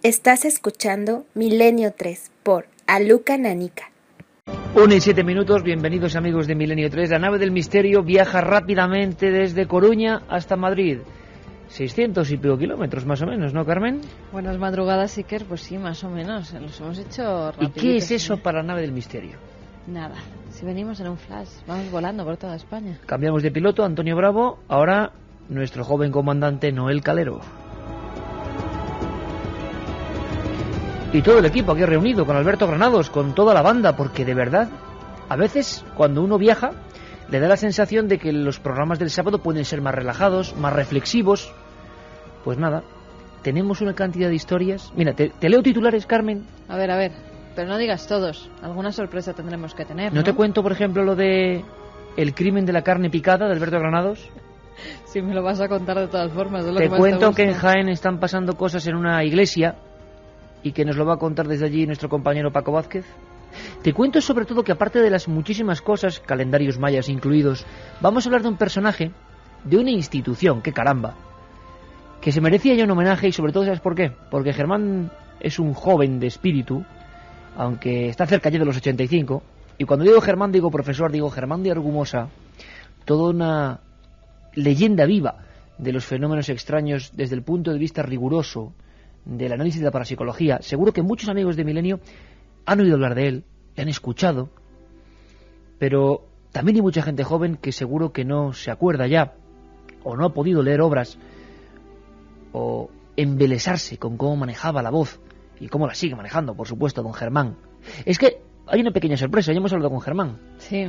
Estás escuchando Milenio 3 por Aluca Nanica. 1:07, bienvenidos amigos de Milenio 3. La nave del misterio viaja rápidamente desde Coruña hasta Madrid. 600 y pico kilómetros más o menos, ¿no, Carmen? Buenas madrugadas, Iker. Pues sí, más o menos. Los hemos hecho rapiditos. ¿Y qué es eso para la nave del misterio? Nada. Si venimos en un flash, vamos volando por toda España. Cambiamos de piloto, Antonio Bravo. Ahora nuestro joven comandante Noel Calero. Y todo el equipo aquí reunido, con Alberto Granados, con toda la banda, porque de verdad, a veces cuando uno viaja, le da la sensación de que los programas del sábado pueden ser más relajados, más reflexivos. Pues nada, tenemos una cantidad de historias. Mira, te leo titulares, Carmen. A ver, pero no digas todos. Alguna sorpresa tendremos que tener, ¿no? ¿No te cuento, por ejemplo, lo de el crimen de la carne picada de Alberto Granados? Sí, me lo vas a contar de todas formas. Es lo Te que cuento que en Jaén están pasando cosas en una iglesia y que nos lo va a contar desde allí nuestro compañero Paco Vázquez. Te cuento sobre todo que aparte de las muchísimas cosas, calendarios mayas incluidos, vamos a hablar de un personaje, de una institución, que caramba, que se merecía ya un homenaje y sobre todo, ¿sabes por qué? Porque Germán es un joven de espíritu, aunque está cerca ya de los 85, y cuando digo Germán digo profesor, digo Germán de Argumosa, toda una leyenda viva de los fenómenos extraños desde el punto de vista riguroso del análisis de la parapsicología. Seguro que muchos amigos de Milenio han oído hablar de él, le han escuchado, pero también hay mucha gente joven que seguro que no se acuerda ya, o no ha podido leer obras, o embelesarse con cómo manejaba la voz, y cómo la sigue manejando, por supuesto, don Germán. Es que hay una pequeña sorpresa, ya hemos hablado con Germán. Sí.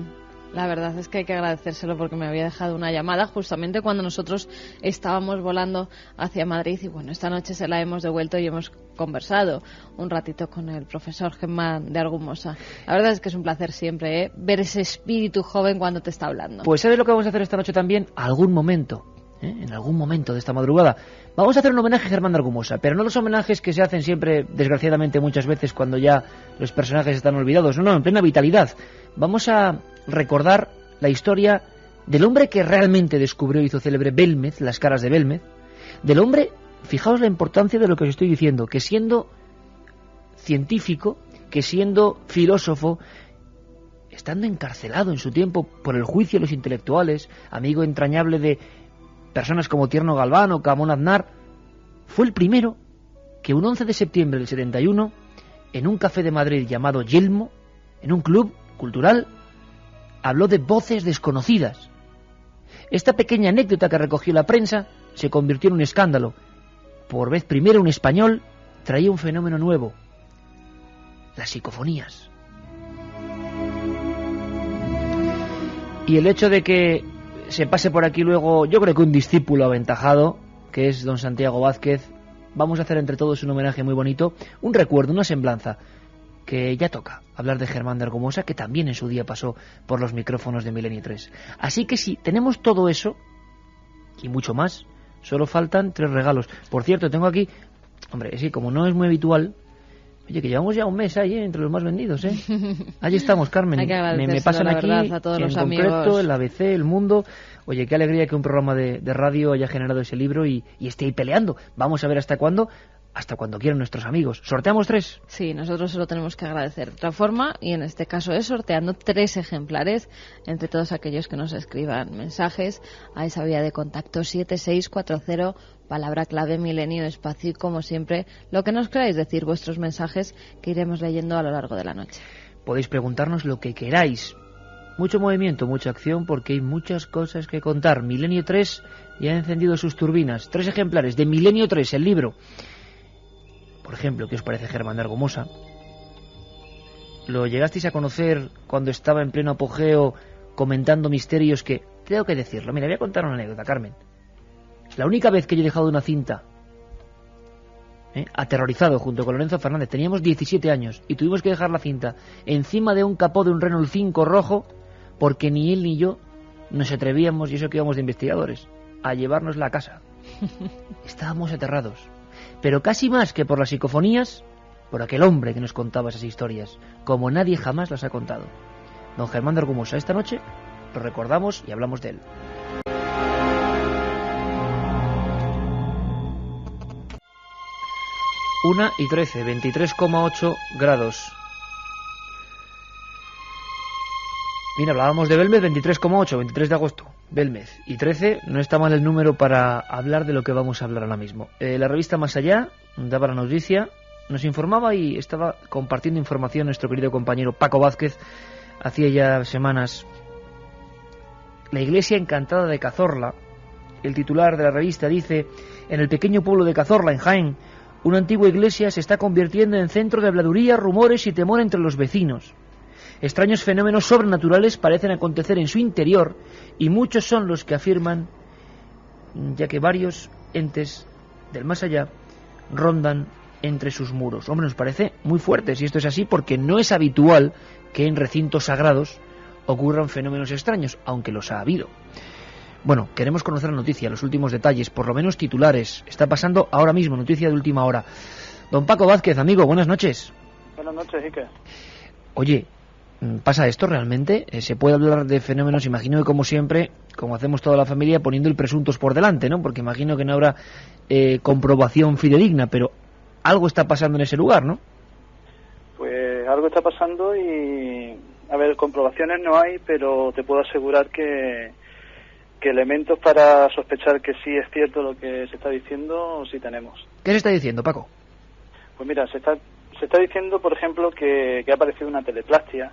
La verdad es que hay que agradecérselo porque me había dejado una llamada justamente cuando nosotros estábamos volando hacia Madrid y bueno, esta noche se la hemos devuelto y hemos conversado un ratito con el profesor Germán de Argumosa. La verdad es que es un placer siempre, ver ese espíritu joven cuando te está hablando. Pues ¿sabes lo que vamos a hacer esta noche también? En algún momento de esta madrugada vamos a hacer un homenaje a Germán de Argumosa, pero no los homenajes que se hacen siempre, desgraciadamente muchas veces, cuando ya los personajes están olvidados. No, en plena vitalidad. Vamos a recordar la historia del hombre que realmente descubrió y hizo célebre Belmez, las caras de Belmez, del hombre, fijaos la importancia de lo que os estoy diciendo, que siendo científico, que siendo filósofo, estando encarcelado en su tiempo por el juicio de los intelectuales, amigo entrañable de personas como Tierno Galván o Camón Aznar, fue el primero que un 11 de septiembre del 71, en un café de Madrid llamado Yelmo, en un club cultural, habló de voces desconocidas. Esta pequeña anécdota que recogió la prensa se convirtió en un escándalo. Por vez primera un español traía un fenómeno nuevo: las psicofonías. Y el hecho de que se pase por aquí luego, yo creo que un discípulo aventajado, que es don Santiago Vázquez, vamos a hacer entre todos un homenaje muy bonito, un recuerdo, una semblanza, que ya toca hablar de Germán de Argumosa, que también en su día pasó por los micrófonos de Milenio 3. Así que si tenemos todo eso, y mucho más, solo faltan 3 regalos. Por cierto, tengo aquí, hombre, sí, como no es muy habitual, oye, que llevamos ya un mes ahí, entre los más vendidos, ¿eh? Allí estamos, Carmen. Hay que me pasan aquí, a todos los en concreto, amigos. el ABC, El Mundo. Oye, qué alegría que un programa de radio haya generado ese libro y esté ahí peleando. Vamos a ver hasta cuándo quieran nuestros amigos. ¿Sorteamos 3? Sí, nosotros se lo tenemos que agradecer de otra forma y en este caso es sorteando 3 ejemplares entre todos aquellos que nos escriban mensajes a esa vía de contacto 7640, palabra clave Milenio, espacio y como siempre lo que nos queráis decir, vuestros mensajes que iremos leyendo a lo largo de la noche. Podéis preguntarnos lo que queráis. Mucho movimiento, mucha acción, porque hay muchas cosas que contar. Milenio 3 ya ha encendido sus turbinas. 3 ejemplares de Milenio 3, el libro. Por ejemplo, ¿qué os parece Germán de Argumosa? ¿Lo llegasteis a conocer cuando estaba en pleno apogeo comentando misterios que... Tengo que decirlo, mira, voy a contar una anécdota, Carmen. La única vez que yo he dejado una cinta, aterrorizado junto con Lorenzo Fernández, teníamos 17 años y tuvimos que dejar la cinta encima de un capó de un Renault 5 rojo porque ni él ni yo nos atrevíamos, y eso que íbamos de investigadores, a llevárnosla a casa. Estábamos aterrados. Pero casi más que por las psicofonías, por aquel hombre que nos contaba esas historias, como nadie jamás las ha contado. Don Germán de Argumosa, esta noche lo recordamos y hablamos de él. 1:13, 23,8 grados. Mira, hablábamos de Belmez, 23,8, 23 de agosto, Belmez. Y 13, no está mal el número para hablar de lo que vamos a hablar ahora mismo. La revista Más Allá daba la noticia, nos informaba y estaba compartiendo información nuestro querido compañero Paco Vázquez. Hacía ya semanas. La iglesia encantada de Cazorla, el titular de la revista dice: en el pequeño pueblo de Cazorla, en Jaén, una antigua iglesia se está convirtiendo en centro de habladuría, rumores y temor entre los vecinos. Extraños fenómenos sobrenaturales parecen acontecer en su interior y muchos son los que afirman, ya que varios entes del más allá rondan entre sus muros. Hombre, nos parece muy fuerte si esto es así, porque no es habitual que en recintos sagrados ocurran fenómenos extraños, aunque los ha habido. Bueno, queremos conocer la noticia, los últimos detalles, por lo menos titulares. Está pasando ahora mismo, noticia de última hora. Don Paco Vázquez, amigo, buenas noches. Buenas noches, Iker. Oye, ¿pasa esto realmente? ¿Se puede hablar de fenómenos? Imagino que, como siempre, como hacemos toda la familia, poniendo el presuntos por delante, ¿no? Porque imagino que no habrá comprobación fidedigna, pero algo está pasando en ese lugar, ¿no? Pues algo está pasando y, a ver, comprobaciones no hay, pero te puedo asegurar que elementos para sospechar que sí es cierto lo que se está diciendo, sí tenemos. ¿Qué se está diciendo, Paco? Pues mira, se está diciendo, por ejemplo, que ha aparecido una teleplastia,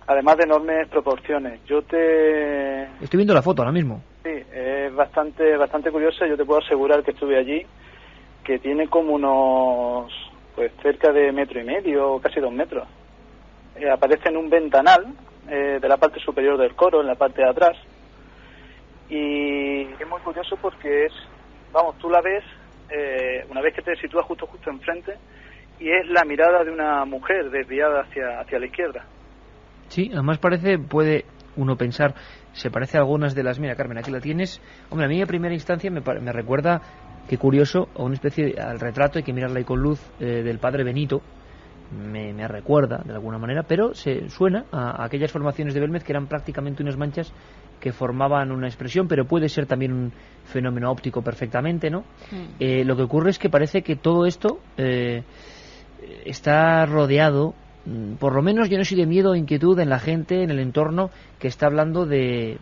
además de enormes proporciones. Estoy viendo la foto ahora mismo. Sí, es bastante curiosa. Yo te puedo asegurar que estuve allí, que tiene como unos, pues cerca de 1,5 metros, casi 2 metros. Aparece en un ventanal de la parte superior del coro, en la parte de atrás. Y es muy curioso porque tú la ves una vez que te sitúas justo enfrente, y es la mirada de una mujer desviada hacia la izquierda. Sí, además puede uno pensar, se parece a algunas de las... Mira, Carmen, aquí la tienes. Hombre, a mí a primera instancia me recuerda, qué curioso, a una especie al retrato, hay que mirarla ahí con luz, del padre Benito. Me recuerda de alguna manera, pero se suena a aquellas formaciones de Belmez que eran prácticamente unas manchas que formaban una expresión, pero puede ser también un fenómeno óptico perfectamente, ¿no? Lo que ocurre es que parece que todo esto está rodeado, por lo menos yo no soy de miedo o inquietud en la gente, en el entorno, que está hablando de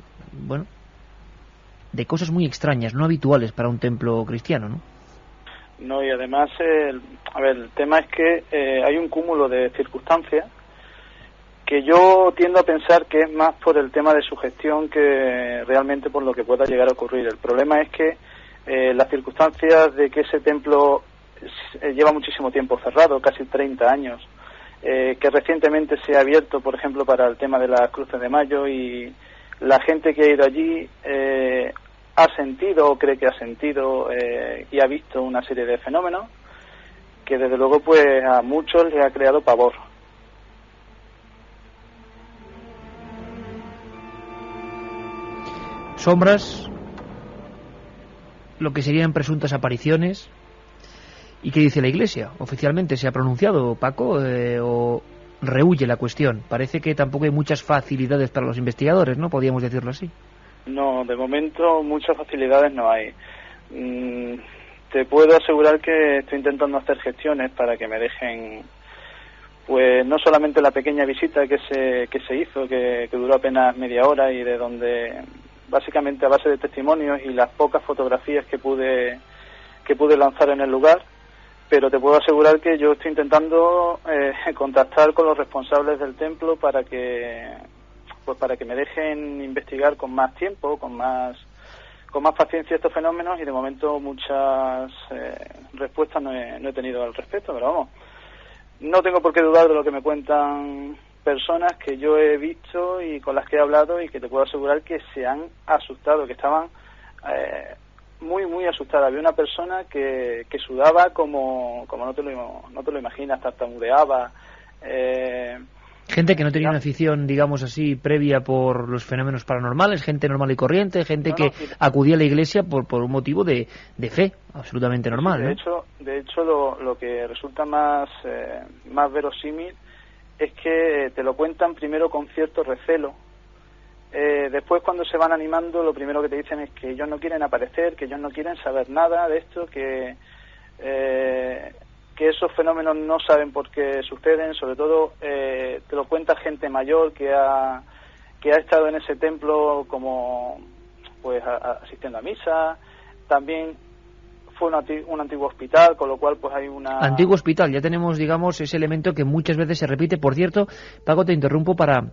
cosas muy extrañas, no habituales para un templo cristiano, ¿no? No, y además, el tema es que hay un cúmulo de circunstancias que yo tiendo a pensar que es más por el tema de sugestión que realmente por lo que pueda llegar a ocurrir. El problema es que las circunstancias de que ese templo lleva muchísimo tiempo cerrado, casi 30 años, que recientemente se ha abierto, por ejemplo, para el tema de las cruces de mayo, y la gente que ha ido allí ha sentido o cree que ha sentido y ha visto una serie de fenómenos que desde luego pues a muchos les ha creado pavor. Sombras, lo que serían presuntas apariciones. ¿Y qué dice la Iglesia? ¿Oficialmente se ha pronunciado, Paco, o rehúye la cuestión? Parece que tampoco hay muchas facilidades para los investigadores, ¿no? Podríamos decirlo así. No, de momento muchas facilidades no hay. Te puedo asegurar que estoy intentando hacer gestiones para que me dejen, pues no solamente la pequeña visita que se hizo, que duró apenas media hora, y de donde básicamente a base de testimonios y las pocas fotografías que pude lanzar en el lugar, pero te puedo asegurar que yo estoy intentando contactar con los responsables del templo para que me dejen investigar con más tiempo, con más paciencia estos fenómenos, y de momento muchas respuestas no he tenido al respecto, pero vamos, no tengo por qué dudar de lo que me cuentan personas que yo he visto y con las que he hablado, y que te puedo asegurar que se han asustado, que estaban muy asustadas. Había una persona que sudaba como no te lo imaginas, tartamudeaba. Gente que no tenía una afición, digamos así, previa por los fenómenos paranormales, gente normal y corriente, gente que acudía a la iglesia por un motivo de fe, absolutamente normal. De hecho lo que resulta más verosímil es que te lo cuentan primero con cierto recelo. Después, cuando se van animando, lo primero que te dicen es que ellos no quieren aparecer, que ellos no quieren saber nada de esto, que que esos fenómenos no saben por qué suceden, sobre todo te lo cuenta gente mayor que ha estado en ese templo como pues asistiendo a misa. También fue un antiguo hospital, con lo cual pues hay una... Antiguo hospital, ya tenemos, digamos, ese elemento que muchas veces se repite. Por cierto, Paco, te interrumpo para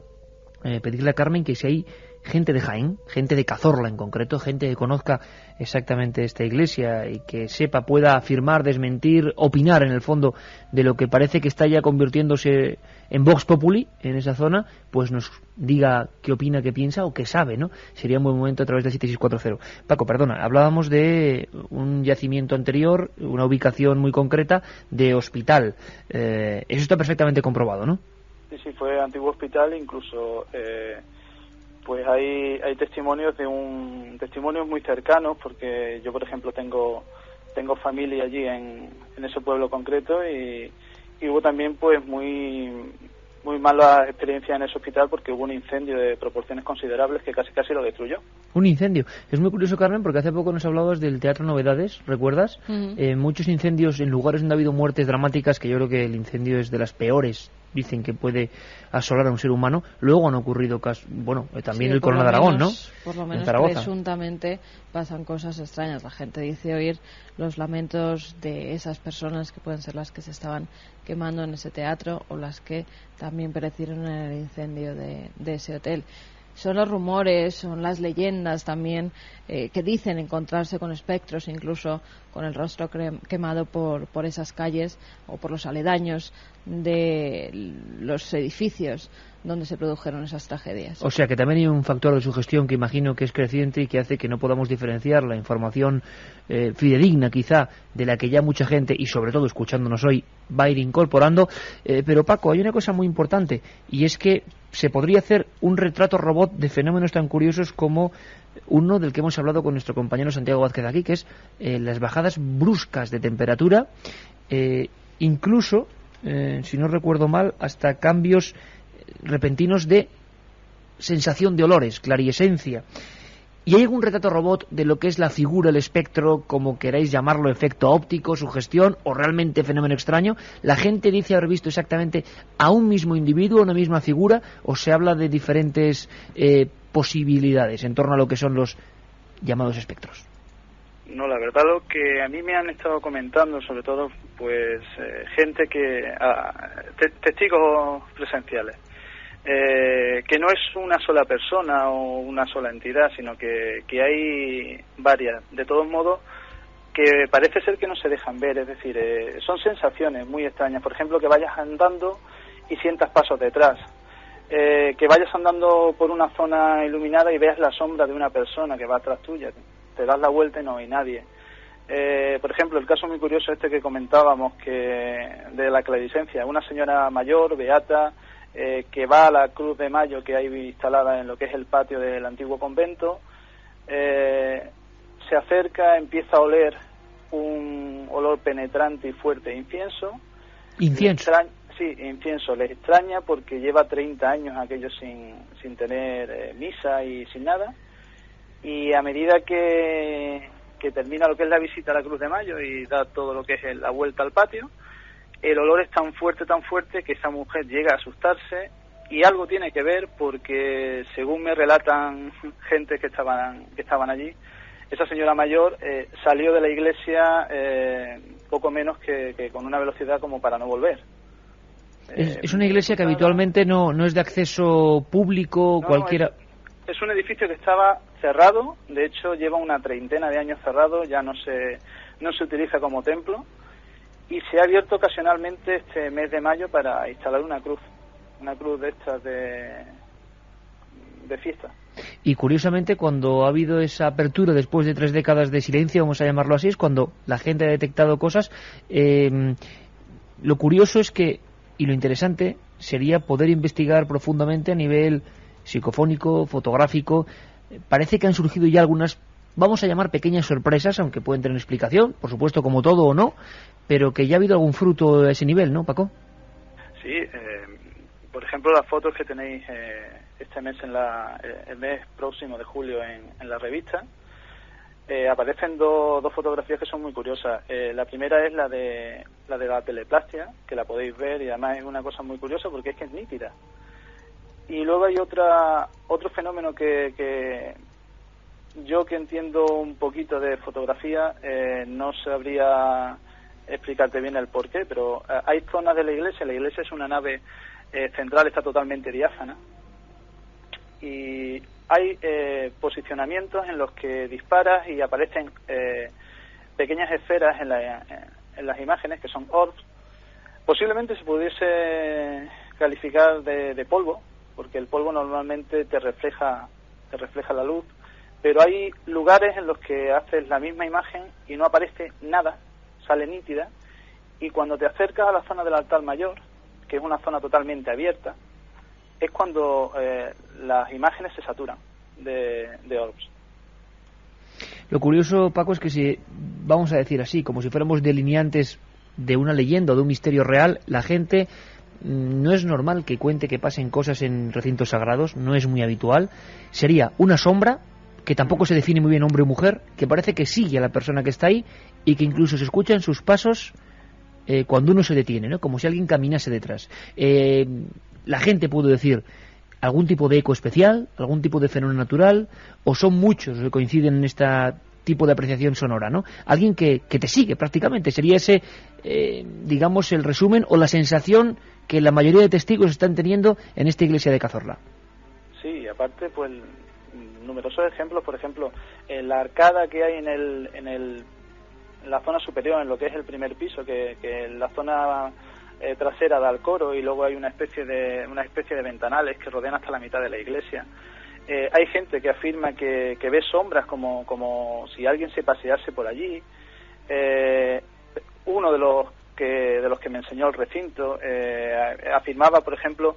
pedirle a Carmen que si hay gente de Jaén, gente de Cazorla en concreto, gente que conozca exactamente esta iglesia y que sepa, pueda afirmar, desmentir, opinar en el fondo de lo que parece que está ya convirtiéndose en Vox Populi en esa zona, pues nos diga qué opina, qué piensa o qué sabe, ¿no? Sería un buen momento a través del 7640. Paco, perdona, hablábamos de un yacimiento anterior, una ubicación muy concreta de hospital. Eso está perfectamente comprobado, ¿no? Sí, fue antiguo hospital, incluso pues hay testimonios testimonios muy cercanos, porque yo, por ejemplo, tengo familia allí en ese pueblo concreto, y hubo también pues muy mala experiencia en ese hospital, porque hubo un incendio de proporciones considerables que casi lo destruyó. Un incendio. Es muy curioso, Carmen, porque hace poco nos hablabas del Teatro Novedades, ¿recuerdas? Muchos incendios en lugares donde ha habido muertes dramáticas, que yo creo que el incendio es de las peores, dicen, que puede asolar a un ser humano. Luego han ocurrido casos, bueno, también sí, el Corona de Aragón, ¿no? Por lo menos presuntamente pasan cosas extrañas. La gente dice oír los lamentos de esas personas que pueden ser las que se estaban quemando en ese teatro o las que también perecieron en el incendio de ese hotel. Son los rumores, son las leyendas también que dicen encontrarse con espectros, incluso con el rostro quemado por esas calles o por los aledaños de los edificios donde se produjeron esas tragedias. O sea que también hay un factor de sugestión que imagino que es creciente y que hace que no podamos diferenciar la información fidedigna quizá de la que ya mucha gente, y sobre todo escuchándonos hoy, va a ir incorporando. Pero Paco, hay una cosa muy importante, y es que se podría hacer un retrato robot de fenómenos tan curiosos como uno del que hemos hablado con nuestro compañero Santiago Vázquez aquí, que es las bajadas bruscas de temperatura, incluso, si no recuerdo mal, hasta cambios repentinos de sensación de olores, clariesencia. ¿Y hay algún retrato robot de lo que es la figura, el espectro, como queráis llamarlo, efecto óptico, sugestión o realmente fenómeno extraño? ¿La gente dice haber visto exactamente a un mismo individuo, una misma figura, o se habla de diferentes posibilidades en torno a lo que son los llamados espectros? No, la verdad, lo que a mí me han estado comentando, sobre todo, pues gente testigos presenciales, que no es una sola persona o una sola entidad, sino que hay varias. De todos modos, que parece ser que no se dejan ver, es decir, son sensaciones muy extrañas. Por ejemplo, que vayas andando y sientas pasos detrás, que vayas andando por una zona iluminada y veas la sombra de una persona que va atrás tuya, te das la vuelta y no hay nadie. Por ejemplo, el caso muy curioso que comentábamos, que de la clarividencia, una señora mayor, beata, que va a la Cruz de Mayo que hay instalada en lo que es el patio del antiguo convento, se acerca, empieza a oler un olor penetrante y fuerte, incienso. ¿Incienso? Sí, incienso. Les extraña porque lleva 30 años aquello sin tener misa y sin nada, y a medida que termina lo que es la visita a la Cruz de Mayo y da todo lo que es la vuelta al patio, el olor es tan fuerte que esa mujer llega a asustarse, y algo tiene que ver porque, según me relatan gente que estaban allí, esa señora mayor salió de la iglesia poco menos que con una velocidad como para no volver. Es una iglesia que habitualmente no es de acceso público, no, cualquiera... Es un edificio que estaba cerrado, de hecho lleva una 30 de años cerrado, ya no se utiliza como templo, y se ha abierto ocasionalmente este mes de mayo para instalar una cruz de estas de fiesta. Y curiosamente, cuando ha habido esa apertura después de 3 décadas de silencio, vamos a llamarlo así, es cuando la gente ha detectado cosas. Lo curioso es que, y lo interesante sería poder investigar profundamente a nivel psicofónico, fotográfico. Parece que han surgido ya algunas, vamos a llamar pequeñas sorpresas, aunque pueden tener explicación, por supuesto, como todo o no, pero que ya ha habido algún fruto a ese nivel, ¿no, Paco? Sí, por ejemplo, las fotos que tenéis este mes, el mes próximo de julio en la revista, aparecen dos fotografías que son muy curiosas. La primera es la de la teleplastia, que la podéis ver, y además es una cosa muy curiosa porque es que es nítida. Y luego hay otro fenómeno que yo, que entiendo un poquito de fotografía, no sabría explicarte bien el porqué, pero hay zonas de la iglesia es una nave central, está totalmente diáfana, y hay posicionamientos en los que disparas y aparecen pequeñas esferas en las imágenes, que son orbs. Posiblemente se pudiese calificar de polvo, porque el polvo normalmente te refleja la luz, pero hay lugares en los que haces la misma imagen y no aparece nada, sale nítida, y cuando te acercas a la zona del altar mayor, que es una zona totalmente abierta, es cuando las imágenes se saturan de orbs. Lo curioso, Paco, es que si, vamos a decir así, como si fuéramos delineantes de una leyenda o de un misterio real, la gente no es normal que cuente que pasen cosas en recintos sagrados, no es muy habitual. Sería una sombra, que tampoco se define muy bien hombre o mujer, que parece que sigue a la persona que está ahí y que incluso se escuchan sus pasos cuando uno se detiene, ¿no? Como si alguien caminase detrás. La gente puede decir algún tipo de eco especial, algún tipo de fenómeno natural, o son muchos los que coinciden en este tipo de apreciación sonora, ¿no? Alguien que te sigue prácticamente, sería ese, digamos, el resumen o la sensación que la mayoría de testigos están teniendo en esta iglesia de Cazorla. Sí, aparte, pues, numerosos ejemplos, por ejemplo, en la arcada que hay en la zona superior, en lo que es el primer piso, que en la zona trasera da al coro, y luego hay una especie de ventanales que rodean hasta la mitad de la iglesia. Hay gente que afirma que ve sombras como si alguien se pasease por allí. Uno de los que me enseñó el recinto afirmaba, por ejemplo,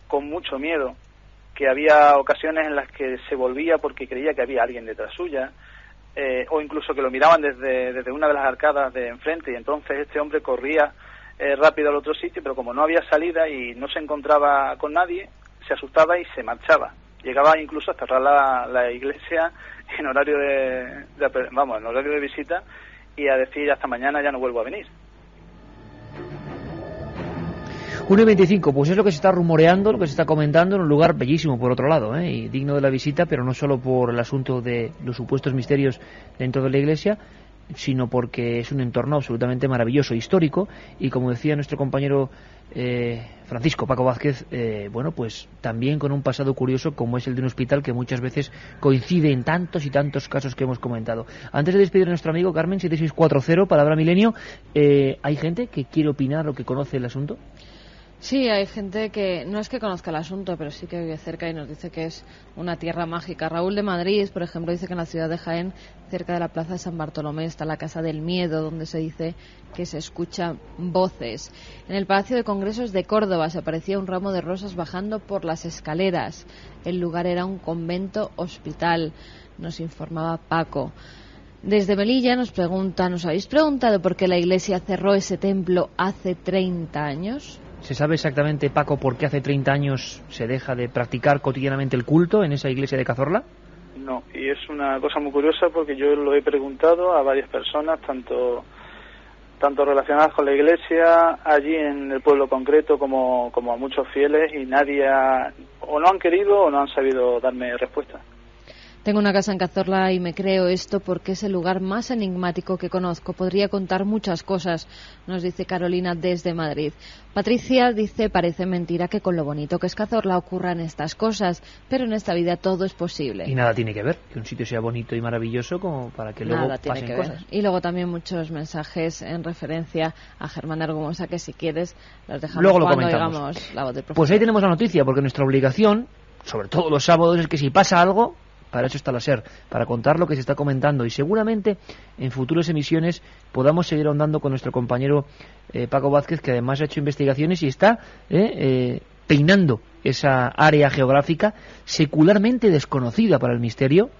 con mucho miedo, que había ocasiones en las que se volvía porque creía que había alguien detrás suya, o incluso que lo miraban desde una de las arcadas de enfrente, y entonces este hombre corría rápido al otro sitio, pero como no había salida y no se encontraba con nadie, se asustaba y se marchaba. Llegaba incluso a cerrar la iglesia en horario en horario de visita, y a decir hasta mañana ya no vuelvo a venir. 1:25, pues es lo que se está rumoreando, lo que se está comentando, en un lugar bellísimo por otro lado, y digno de la visita, pero no solo por el asunto de los supuestos misterios dentro de la iglesia, sino porque es un entorno absolutamente maravilloso, histórico, y como decía nuestro compañero Francisco Paco Vázquez, bueno, pues también con un pasado curioso como es el de un hospital que muchas veces coincide en tantos y tantos casos que hemos comentado. Antes de despedir a nuestro amigo Carmen, 7640, Palabra Milenio, ¿hay gente que quiere opinar o que conoce el asunto? Sí, hay gente que no es que conozca el asunto, pero sí que vive cerca y nos dice que es una tierra mágica. Raúl de Madrid, por ejemplo, dice que en la ciudad de Jaén, cerca de la plaza de San Bartolomé, está la Casa del Miedo, donde se dice que se escuchan voces. En el Palacio de Congresos de Córdoba se aparecía un ramo de rosas bajando por las escaleras. El lugar era un convento hospital, nos informaba Paco. Desde Melilla nos habéis preguntado por qué la iglesia cerró ese templo hace 30 años. ¿Se sabe exactamente, Paco, por qué hace 30 años se deja de practicar cotidianamente el culto en esa iglesia de Cazorla? No, y es una cosa muy curiosa porque yo lo he preguntado a varias personas, tanto relacionadas con la iglesia, allí en el pueblo concreto, como a muchos fieles, y nadie o no han querido o no han sabido darme respuesta. Tengo una casa en Cazorla y me creo esto porque es el lugar más enigmático que conozco. Podría contar muchas cosas, nos dice Carolina desde Madrid. Patricia dice, parece mentira que con lo bonito que es Cazorla ocurran estas cosas, pero en esta vida todo es posible. Y nada tiene que ver que un sitio sea bonito y maravilloso como para que luego pasen cosas. Y luego también muchos mensajes en referencia a Germán de Argumosa, que si quieres los dejamos luego cuando comentamos. digamos la voz del profesor. Pues ahí tenemos la noticia, porque nuestra obligación, sobre todo los sábados, es que si pasa algo, para eso está la SER, para contar lo que se está comentando, y seguramente en futuras emisiones podamos seguir ahondando con nuestro compañero Paco Vázquez, que además ha hecho investigaciones y está peinando esa área geográfica secularmente desconocida para el misterio,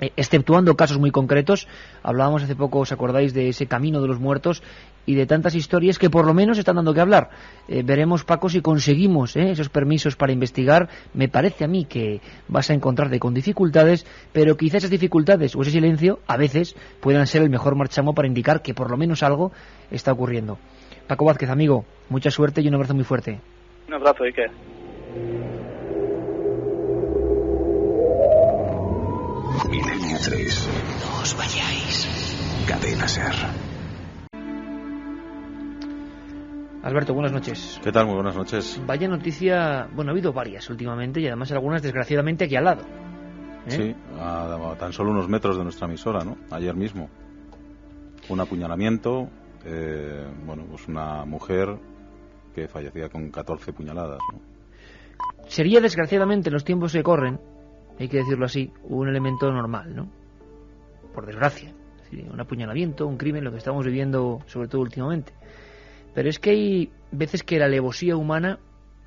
exceptuando casos muy concretos. Hablábamos hace poco, ¿os acordáis de ese camino de los muertos y de tantas historias que por lo menos están dando que hablar? Veremos, Paco, si conseguimos esos permisos para investigar. Me parece a mí que vas a encontrarte con dificultades, pero quizás esas dificultades o ese silencio a veces puedan ser el mejor marchamo para indicar que por lo menos algo está ocurriendo. Paco Vázquez, amigo, mucha suerte y un abrazo muy fuerte. Un abrazo, Iker. Milenio 3. No os vayáis. Cadena SER. Alberto, buenas noches. ¿Qué tal? Muy buenas noches. Vaya noticia, bueno, ha habido varias últimamente y además algunas desgraciadamente aquí al lado. Sí, a tan solo unos metros de nuestra emisora, ¿no? Ayer mismo. Un apuñalamiento, pues una mujer que fallecía con 14 puñaladas, ¿no? Sería desgraciadamente en los tiempos que corren, hay que decirlo así, un elemento normal, ¿no? Por desgracia. Es decir, un apuñalamiento, un crimen, lo que estamos viviendo sobre todo últimamente. Pero es que hay veces que la alevosía humana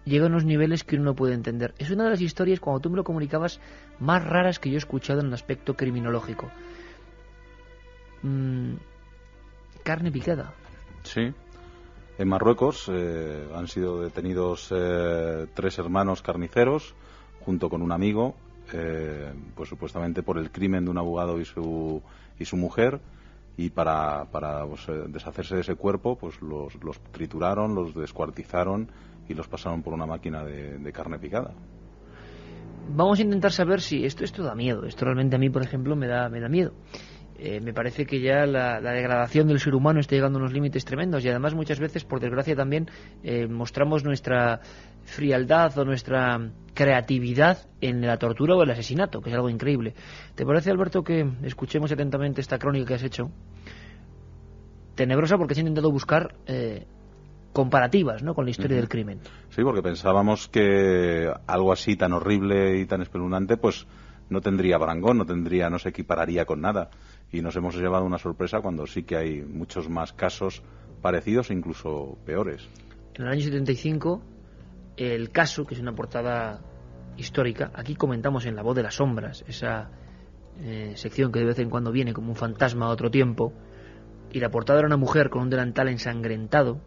llega a unos niveles que uno no puede entender. Es una de las historias, cuando tú me lo comunicabas, más raras que yo he escuchado en el aspecto criminológico. Carne picada. Sí. En Marruecos han sido detenidos 3 hermanos carniceros junto con un amigo, pues supuestamente por el crimen de un abogado y su mujer, y para deshacerse de ese cuerpo, pues los trituraron, los descuartizaron y los pasaron por una máquina de carne picada. Vamos a intentar saber si esto da miedo. Esto realmente a mí, por ejemplo, me da miedo. Me parece que ya la degradación del ser humano está llegando a unos límites tremendos y además muchas veces, por desgracia también, mostramos nuestra frialdad o nuestra creatividad en la tortura o el asesinato, que es algo increíble. ¿Te parece, Alberto, que escuchemos atentamente esta crónica que has hecho? Tenebrosa porque has intentado buscar comparativas, ¿no?, con la historia del crimen. Sí, porque pensábamos que algo así tan horrible y tan espeluznante pues no tendría parangón, no se equipararía con nada. Y nos hemos llevado una sorpresa cuando sí que hay muchos más casos parecidos e incluso peores. En el año 75, el caso, que es una portada histórica, aquí comentamos en La Voz de las Sombras, esa sección que de vez en cuando viene como un fantasma a otro tiempo, y la portada era una mujer con un delantal ensangrentado,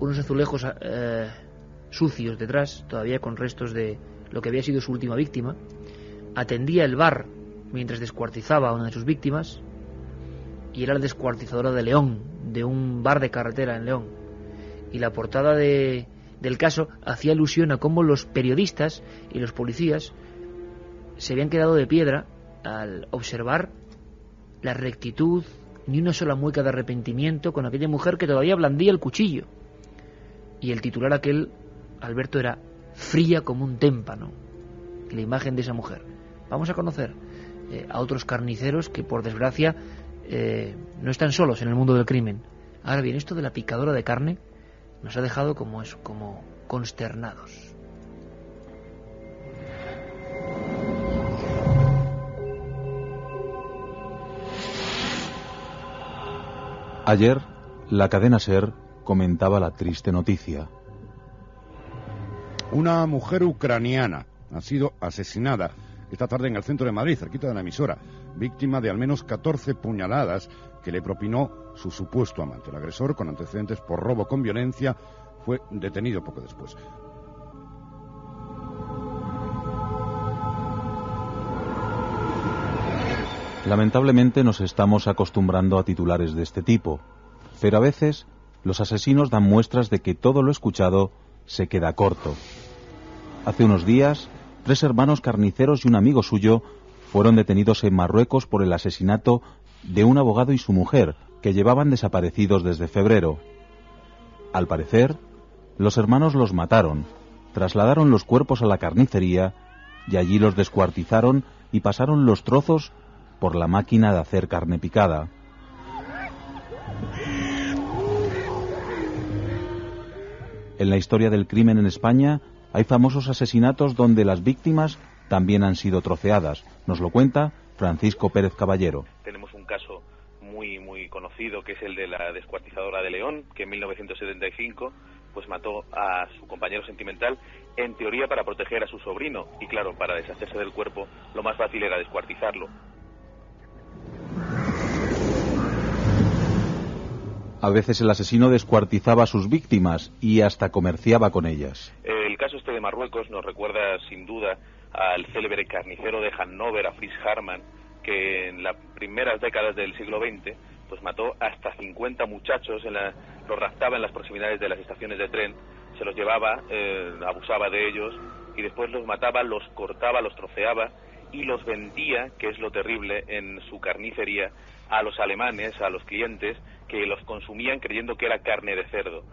unos azulejos sucios detrás, todavía con restos de lo que había sido su última víctima, atendía el bar mientras descuartizaba a una de sus víctimas, y era la descuartizadora de León, de un bar de carretera en León. Y la portada del caso hacía alusión a cómo los periodistas y los policías se habían quedado de piedra al observar la rectitud, ni una sola mueca de arrepentimiento con aquella mujer que todavía blandía el cuchillo. Y el titular aquel, Alberto, era fría como un témpano, la imagen de esa mujer. Vamos a conocer a otros carniceros que, por desgracia, no están solos en el mundo del crimen. Ahora bien, esto de la picadora de carne nos ha dejado como consternados. Ayer, la cadena SER comentaba la triste noticia. Una mujer ucraniana ha sido asesinada esta tarde en el centro de Madrid, cerquita de la emisora, víctima de al menos 14 puñaladas que le propinó su supuesto amante. El agresor, con antecedentes por robo con violencia, fue detenido poco después. Lamentablemente nos estamos acostumbrando a titulares de este tipo, pero a veces los asesinos dan muestras de que todo lo escuchado se queda corto. Hace unos días, 3 hermanos carniceros y un amigo suyo fueron detenidos en Marruecos por el asesinato de un abogado y su mujer, que llevaban desaparecidos desde febrero. Al parecer, los hermanos los mataron, trasladaron los cuerpos a la carnicería y allí los descuartizaron y pasaron los trozos por la máquina de hacer carne picada. En la historia del crimen en España hay famosos asesinatos donde las víctimas también han sido troceadas. Nos lo cuenta Francisco Pérez Caballero. Tenemos un caso muy conocido, que es el de la descuartizadora de León, que en 1975 pues mató a su compañero sentimental, en teoría para proteger a su sobrino, y claro, para deshacerse del cuerpo lo más fácil era descuartizarlo. A veces el asesino descuartizaba a sus víctimas y hasta comerciaba con ellas. El caso este de Marruecos nos recuerda sin duda al célebre carnicero de Hannover, a Fritz Hartmann, que en las primeras décadas del siglo XX pues mató hasta 50 muchachos, los raptaba en las proximidades de las estaciones de tren, se los llevaba, abusaba de ellos y después los mataba, los cortaba, los troceaba y los vendía, que es lo terrible, en su carnicería a los alemanes, a los clientes que los consumían creyendo que era carne de cerdo.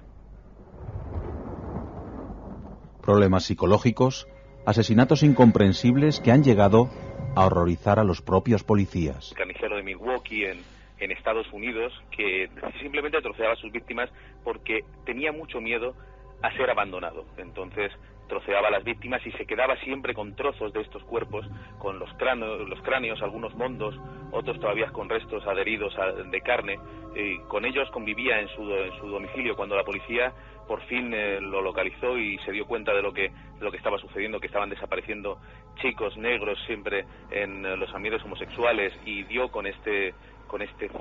Problemas psicológicos, asesinatos incomprensibles que han llegado a horrorizar a los propios policías. El carnicero de Milwaukee en Estados Unidos, que simplemente troceaba a sus víctimas porque tenía mucho miedo a ser abandonado. Entonces troceaba a las víctimas y se quedaba siempre con trozos de estos cuerpos, con los cráneos, algunos mondos, otros todavía con restos adheridos de carne, y con ellos convivía en su domicilio. Cuando la policía por fin lo localizó y se dio cuenta de lo que estaba sucediendo, que estaban desapareciendo chicos negros siempre en los ambientes homosexuales, y dio con este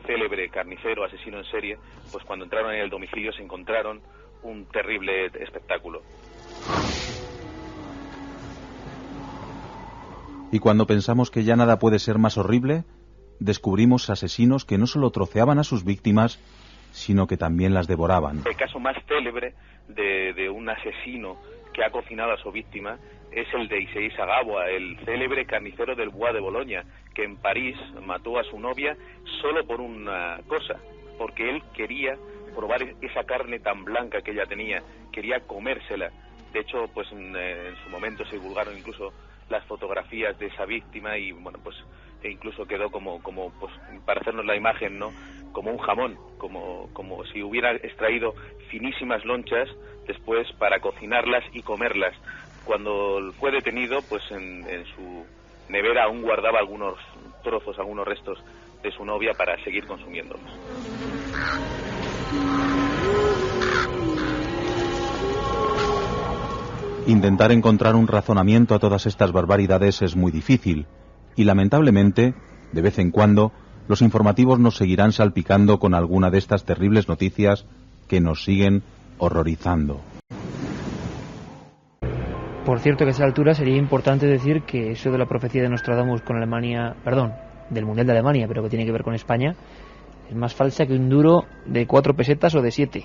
célebre carnicero, asesino en serie, pues cuando entraron en el domicilio se encontraron un terrible espectáculo. Y cuando pensamos que ya nada puede ser más horrible, descubrimos asesinos que no solo troceaban a sus víctimas, sino que también las devoraban. El caso más célebre de un asesino que ha cocinado a su víctima es el de Isais Agaboa, el célebre carnicero del Bois de Boloña, que en París mató a su novia solo por una cosa, porque él quería probar esa carne tan blanca que ella tenía, quería comérsela. De hecho, pues en su momento se divulgaron incluso las fotografías de esa víctima y bueno, pues incluso quedó como pues para hacernos la imagen, ¿no? Como un jamón, como si hubiera extraído finísimas lonchas después para cocinarlas y comerlas. Cuando fue detenido, pues en su nevera aún guardaba algunos trozos, algunos restos de su novia para seguir consumiéndolos. Intentar encontrar un razonamiento a todas estas barbaridades es muy difícil y lamentablemente, de vez en cuando, los informativos nos seguirán salpicando con alguna de estas terribles noticias que nos siguen horrorizando. Por cierto, que a esa altura sería importante decir que eso de la profecía de Nostradamus con Alemania, del Mundial de Alemania, pero que tiene que ver con España, es más falsa que un duro de 4 pesetas o de 7.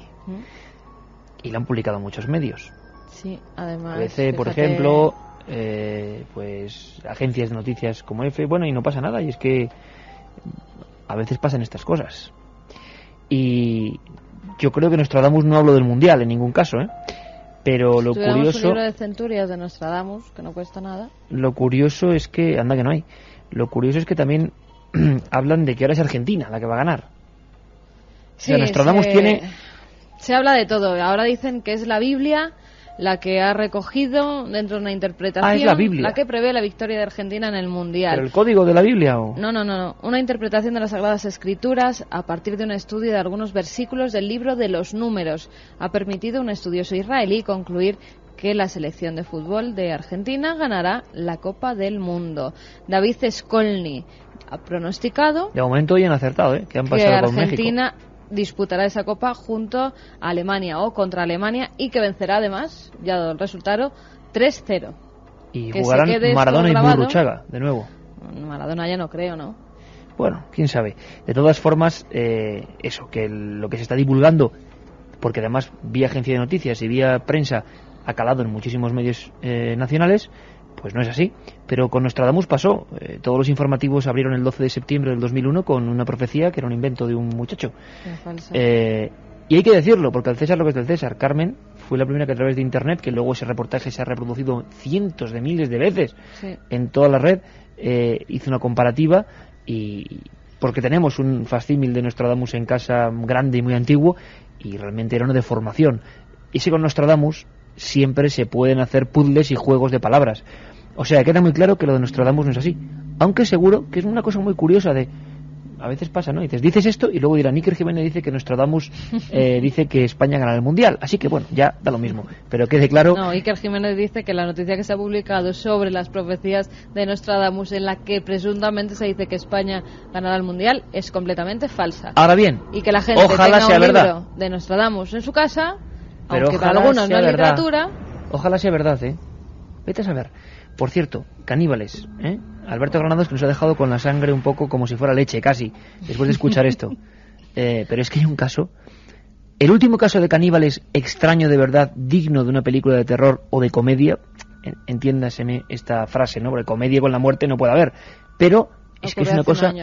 Y la han publicado muchos medios. Sí, además. A veces, por ejemplo, pues agencias de noticias como EFE, y no pasa nada, y es que a veces pasan estas cosas. Y yo creo que Nostradamus no habló del Mundial en ningún caso, pero lo curioso... un libro de centurias de Nostradamus, que no cuesta nada. Lo curioso es que... Anda que no hay. Lo curioso es que también hablan de que ahora es Argentina la que va a ganar. Sí, o sea, Nostradamus tiene... Se habla de todo. Ahora dicen que es la Biblia la que ha recogido dentro de una interpretación, es la Biblia, la que prevé la victoria de Argentina en el Mundial. ¿Pero el código de la Biblia o...? No. Una interpretación de las Sagradas Escrituras a partir de un estudio de algunos versículos del libro de los Números. Ha permitido a un estudioso israelí concluir que la selección de fútbol de Argentina ganará la Copa del Mundo. David Skolny ha pronosticado... De momento hoy han acertado, que han pasado con México. Argentina disputará esa copa junto a Alemania o contra Alemania y que vencerá además, ya dado el resultado, 3-0. Y que jugarán Maradona y Burruchaga de nuevo. Maradona ya no creo, ¿no? Bueno, quién sabe. De todas formas, eso, que lo que se está divulgando, porque además vía agencia de noticias y vía prensa ha calado en muchísimos medios nacionales, pues no es así. Pero con Nostradamus pasó. Todos los informativos abrieron el 12 de septiembre del 2001 con una profecía que era un invento de un muchacho. Y hay que decirlo, porque al César lo que es del César. Carmen fue la primera que a través de Internet, que luego ese reportaje se ha reproducido cientos de miles de veces en toda la red, hizo una comparativa, y porque tenemos un facsímil de Nostradamus en casa grande y muy antiguo, y realmente era una deformación. Y si con Nostradamus siempre se pueden hacer puzzles y juegos de palabras. O sea, queda muy claro que lo de Nostradamus no es así. Aunque seguro que es una cosa muy curiosa de A veces pasa, ¿no? Dices esto y luego dirán, Iker Jiménez dice que Nostradamus dice que España ganará el Mundial. Así que bueno, ya da lo mismo. Pero quede claro... No, Iker Jiménez dice que la noticia que se ha publicado sobre las profecías de Nostradamus, en la que presuntamente se dice que España ganará el Mundial, es completamente falsa. Ahora bien, y que la gente ojalá tenga sea un verdad. libro de Nostradamus en su casa, Pero aunque para ojalá algunos no sea es verdad. literatura. Ojalá sea verdad, ¿eh? Vete a saber. Por cierto, caníbales, ¿eh? Alberto Granados, que nos ha dejado con la sangre un poco como si fuera leche, casi, después de escuchar esto. Pero es que hay un caso, el último caso de caníbales extraño de verdad, digno de una película de terror o de comedia, entiéndaseme esta frase, ¿no? Porque comedia con la muerte no puede haber, pero es que es una cosa...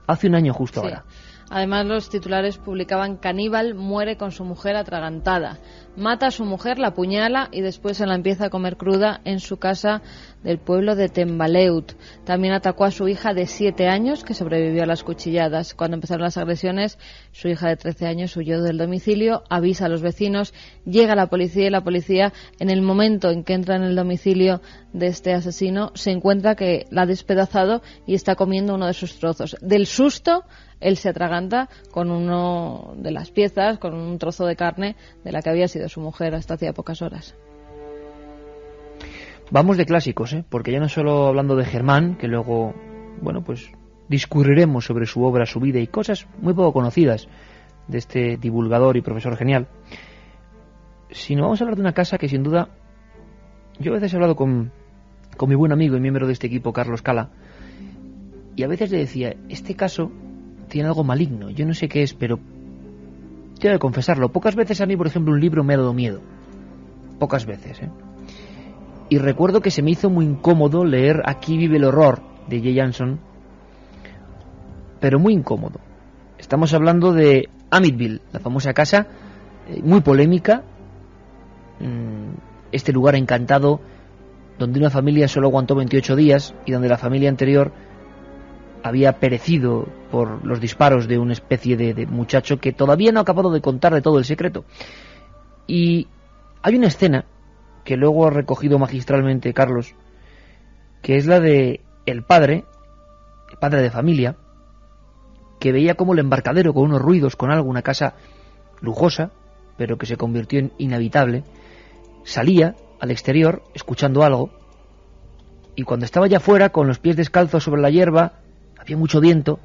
Hace un año justo ahora. Además, los titulares publicaban: caníbal muere con su mujer atragantada. Mata a su mujer, la apuñala y después se la empieza a comer cruda en su casa del pueblo de Tembaleut. También atacó a su hija de 7 años, que sobrevivió a las cuchilladas. Cuando empezaron las agresiones, su hija de 13 años huyó del domicilio, avisa a los vecinos, llega la policía y la policía, en el momento en que entra en el domicilio de este asesino, se encuentra que la ha despedazado y está comiendo uno de sus trozos. Del susto, él se atraganta con uno de las piezas, con un trozo de carne de la que había sido su mujer hasta hacía pocas horas. Vamos de clásicos, porque ya no solo hablando de Germán, que luego, bueno, pues discurriremos sobre su obra, su vida y cosas muy poco conocidas de este divulgador y profesor genial, sino vamos a hablar de una casa que sin duda, yo a veces he hablado con mi buen amigo y miembro de este equipo, Carlos Cala, y a veces le decía, este caso tiene algo maligno, yo no sé qué es, pero tengo que confesarlo, pocas veces a mí, por ejemplo, un libro me ha dado miedo, pocas veces, y recuerdo que se me hizo muy incómodo leer Aquí vive el horror de Jay Anson, pero muy incómodo. Estamos hablando de Amityville, la famosa casa, muy polémica, este lugar encantado donde una familia solo aguantó 28 días y donde la familia anterior había perecido por los disparos de una especie de muchacho que todavía no ha acabado de contar de todo el secreto. Y hay una escena que luego ha recogido magistralmente Carlos, que es la de el padre de familia, que veía como el embarcadero con unos ruidos, con algo, una casa lujosa, pero que se convirtió en inhabitable, salía al exterior escuchando algo, y cuando estaba ya fuera, con los pies descalzos sobre la hierba, había mucho viento,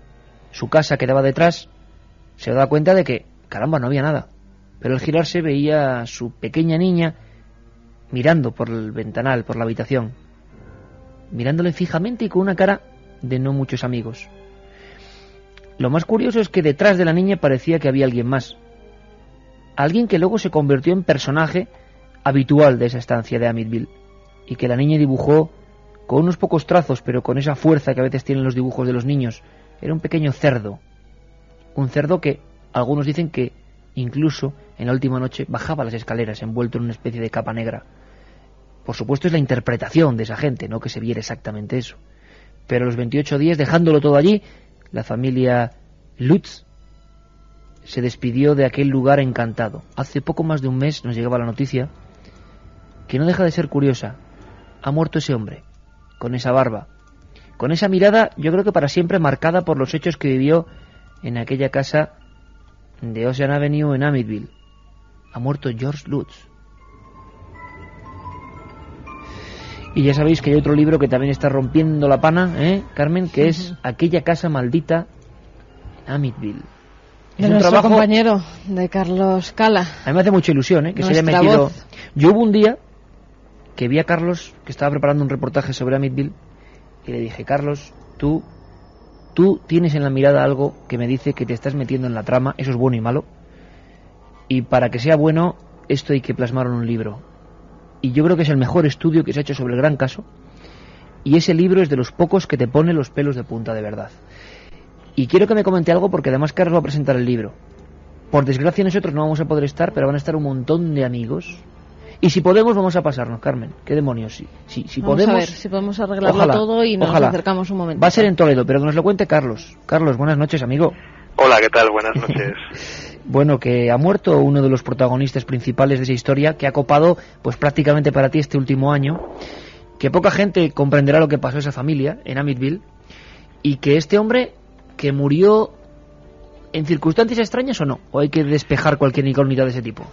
su casa quedaba detrás, se daba cuenta de que, caramba, no había nada, pero al girarse veía a su pequeña niña mirando por el ventanal, por la habitación, mirándole fijamente y con una cara de no muchos amigos. Lo más curioso es que detrás de la niña parecía que había alguien más, alguien que luego se convirtió en personaje habitual de esa estancia de Amityville, y que la niña dibujó con unos pocos trazos, pero con esa fuerza que a veces tienen los dibujos de los niños. Era un pequeño cerdo, un cerdo que algunos dicen que incluso en la última noche bajaba las escaleras envuelto en una especie de capa negra. Por supuesto es la interpretación de esa gente, no que se viera exactamente eso. Pero a los 28 días, dejándolo todo allí, la familia Lutz se despidió de aquel lugar encantado. Hace poco más de un mes nos llegaba la noticia, que no deja de ser curiosa. Ha muerto ese hombre, con esa barba, con esa mirada, yo creo que para siempre marcada por los hechos que vivió en aquella casa de Ocean Avenue en Amityville. Ha muerto George Lutz. Y ya sabéis que hay otro libro que también está rompiendo la pana, Carmen, que es Aquella casa maldita, Amityville. Es un trabajo, compañero de Carlos Cala. A mí me hace mucha ilusión, que se haya metido. Voz. Yo hubo un día que vi a Carlos, que estaba preparando un reportaje sobre Amityville, y le dije, Carlos, tú tienes en la mirada algo que me dice que te estás metiendo en la trama, eso es bueno y malo, y para que sea bueno, esto hay que plasmarlo en un libro. Y yo creo que es el mejor estudio que se ha hecho sobre el gran caso, y ese libro es de los pocos que te pone los pelos de punta de verdad. Y quiero que me comente algo, porque además Carlos va a presentar el libro. Por desgracia nosotros no vamos a poder estar, pero van a estar un montón de amigos. Y si podemos, vamos a pasarnos, Carmen. ¿Qué demonios? Si vamos podemos, a ver si podemos arreglarlo todo y nos acercamos un momento. Va a ser en Toledo, pero que nos lo cuente Carlos. Carlos, buenas noches, amigo. Hola, ¿qué tal? Buenas noches. Bueno, que ha muerto uno de los protagonistas principales de esa historia, que ha copado pues prácticamente para ti este último año, que poca gente comprenderá lo que pasó a esa familia en Amityville, y que este hombre que murió en circunstancias extrañas o no? ¿O hay que despejar cualquier incógnita de ese tipo?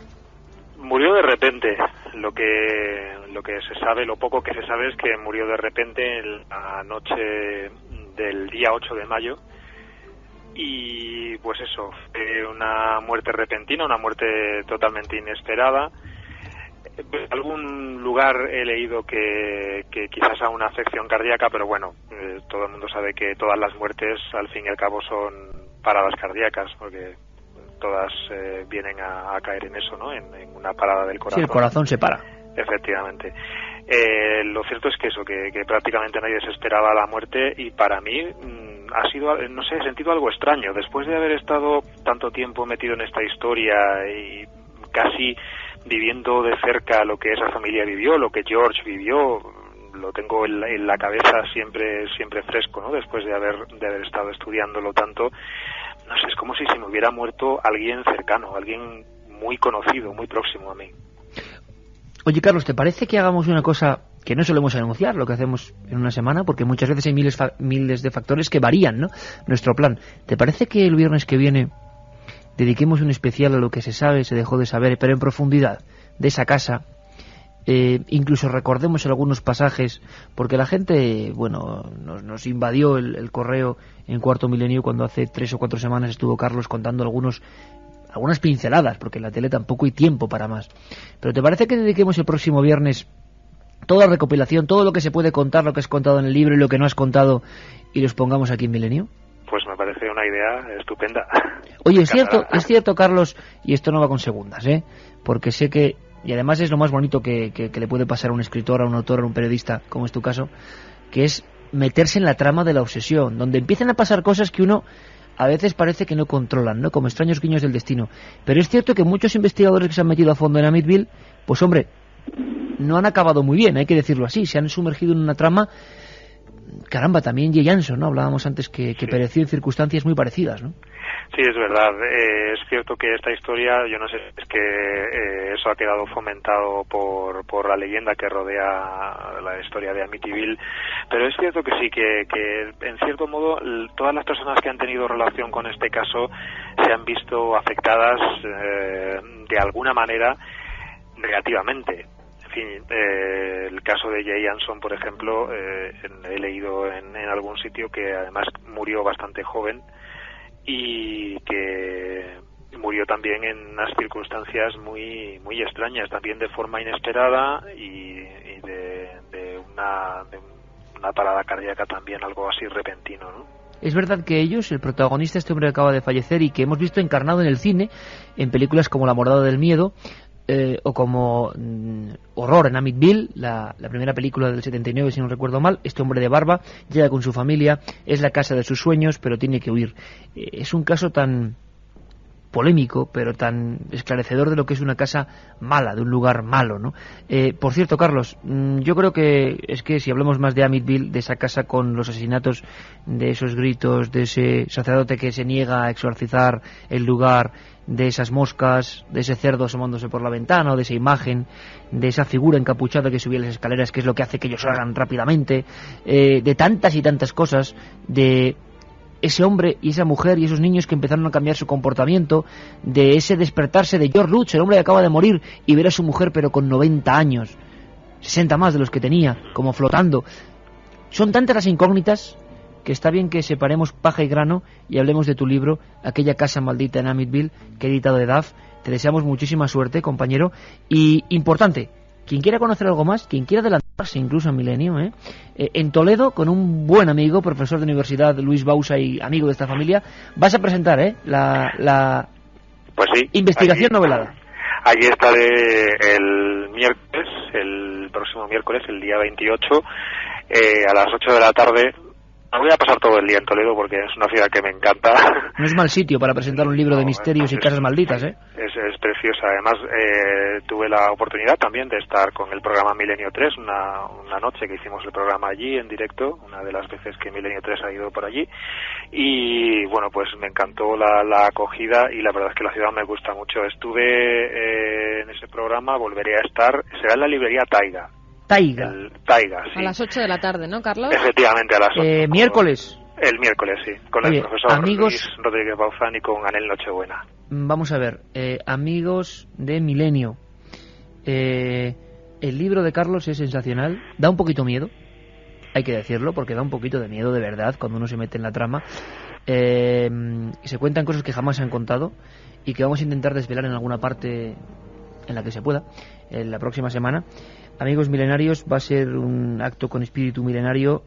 Murió de repente. Lo que se sabe, lo poco que se sabe es que murió de repente en la noche del día 8 de mayo. Y pues eso, una muerte repentina, una muerte totalmente inesperada. En algún lugar he leído que quizás a una afección cardíaca, pero bueno, todo el mundo sabe que todas las muertes al fin y al cabo son paradas cardíacas, porque todas vienen a caer en eso, ¿no? En una parada del corazón. Sí, el corazón se para. Efectivamente. Lo cierto es que eso, que prácticamente nadie se esperaba la muerte, y para mí ha sido, no sé, he sentido algo extraño. Después de haber estado tanto tiempo metido en esta historia y casi viviendo de cerca lo que esa familia vivió, lo que George vivió, lo tengo en la cabeza siempre fresco, ¿no? Después de haber estado estudiándolo tanto, no sé, es como si se me hubiera muerto alguien cercano, alguien muy conocido, muy próximo a mí. Oye, Carlos, ¿te parece que hagamos una cosa que no solemos anunciar, lo que hacemos en una semana? Porque muchas veces hay miles de factores que varían, ¿no?, nuestro plan. ¿Te parece que el viernes que viene dediquemos un especial a lo que se sabe, se dejó de saber, pero en profundidad, de esa casa? Incluso recordemos algunos pasajes, porque la gente, bueno, nos invadió el correo en Cuarto Milenio cuando hace 3 o 4 semanas estuvo Carlos contando algunas pinceladas, porque en la tele tampoco hay tiempo para más. Pero ¿te parece que dediquemos el próximo viernes toda la recopilación, todo lo que se puede contar, lo que has contado en el libro y lo que no has contado, y los pongamos aquí en Milenio? Pues me parece una idea estupenda. Oye, es cierto, Carlos, y esto no va con segundas, porque sé que, y además es lo más bonito que le puede pasar a un escritor, a un autor, a un periodista, como es tu caso, que es meterse en la trama de la obsesión, donde empiezan a pasar cosas que uno a veces parece que no controlan, ¿no?, como extraños guiños del destino. Pero es cierto que muchos investigadores que se han metido a fondo en Amityville, pues hombre, no han acabado muy bien, hay que decirlo así, se han sumergido en una trama. Caramba, también Jay Anson, ¿no? Hablábamos antes que Sí. pereció en circunstancias muy parecidas, ¿no? Sí, es verdad. Es cierto que esta historia, yo no sé, es que eso ha quedado fomentado por la leyenda que rodea la historia de Amityville, pero es cierto que sí, que en cierto modo todas las personas que han tenido relación con este caso se han visto afectadas de alguna manera negativamente. En fin, el caso de Jay Anson, por ejemplo, he leído en algún sitio que además murió bastante joven y que murió también en unas circunstancias muy extrañas, también de forma inesperada y de una parada cardíaca también, algo así repentino, ¿no? Es verdad que ellos, el protagonista, este hombre que acaba de fallecer y que hemos visto encarnado en el cine, en películas como La morada del miedo, o como Horror en Amityville, la primera película del 79, si no recuerdo mal, este hombre de barba llega con su familia, es la casa de sus sueños, pero tiene que huir. Es un caso tan polémico, pero tan esclarecedor de lo que es una casa mala, de un lugar malo, ¿no? Por cierto, Carlos, yo creo que es que si hablamos más de Amityville, de esa casa con los asesinatos, de esos gritos, de ese sacerdote que se niega a exorcizar el lugar, de esas moscas, de ese cerdo asomándose por la ventana, o de esa imagen, de esa figura encapuchada que subía las escaleras, que es lo que hace que ellos salgan rápidamente, de tantas y tantas cosas, de ese hombre y esa mujer y esos niños que empezaron a cambiar su comportamiento, de ese despertarse de George Lutz, el hombre que acaba de morir, y ver a su mujer pero con 90 años, 60 más de los que tenía, como flotando. Son tantas las incógnitas que está bien que separemos paja y grano y hablemos de tu libro, Aquella casa maldita en Amityville, que he editado de DAF. Te deseamos muchísima suerte, compañero. Y importante, quien quiera conocer algo más, quien quiera adelantarse incluso a Milenio, en Toledo, con un buen amigo, profesor de universidad, Luis Bausa, y amigo de esta familia, vas a presentar la pues sí, investigación novelada. Allí estaré el próximo miércoles, el día 28, a las 8 de la tarde. Me voy a pasar todo el día en Toledo porque es una ciudad que me encanta. No es mal sitio para presentar un libro de misterios y casas malditas, ¿eh? Es preciosa. Además, tuve la oportunidad también de estar con el programa Milenio 3, una noche que hicimos el programa allí en directo, una de las veces que Milenio 3 ha ido por allí. Y bueno, pues me encantó la acogida y la verdad es que la ciudad me gusta mucho. Estuve en ese programa, volveré a estar, será en la librería Taiga. Taiga, sí. A las 8 de la tarde, ¿no, Carlos? Efectivamente, a las 8. Miércoles. El miércoles, sí, con Oye, el profesor amigos, Luis Rodríguez Bauzán y con Anel Nochebuena. Vamos a ver, amigos de Milenio, el libro de Carlos es sensacional, da un poquito miedo, hay que decirlo, porque da un poquito de miedo de verdad cuando uno se mete en la trama. Se cuentan cosas que jamás se han contado y que vamos a intentar desvelar en alguna parte en la que se pueda en la próxima semana. Amigos milenarios, va a ser un acto con espíritu milenario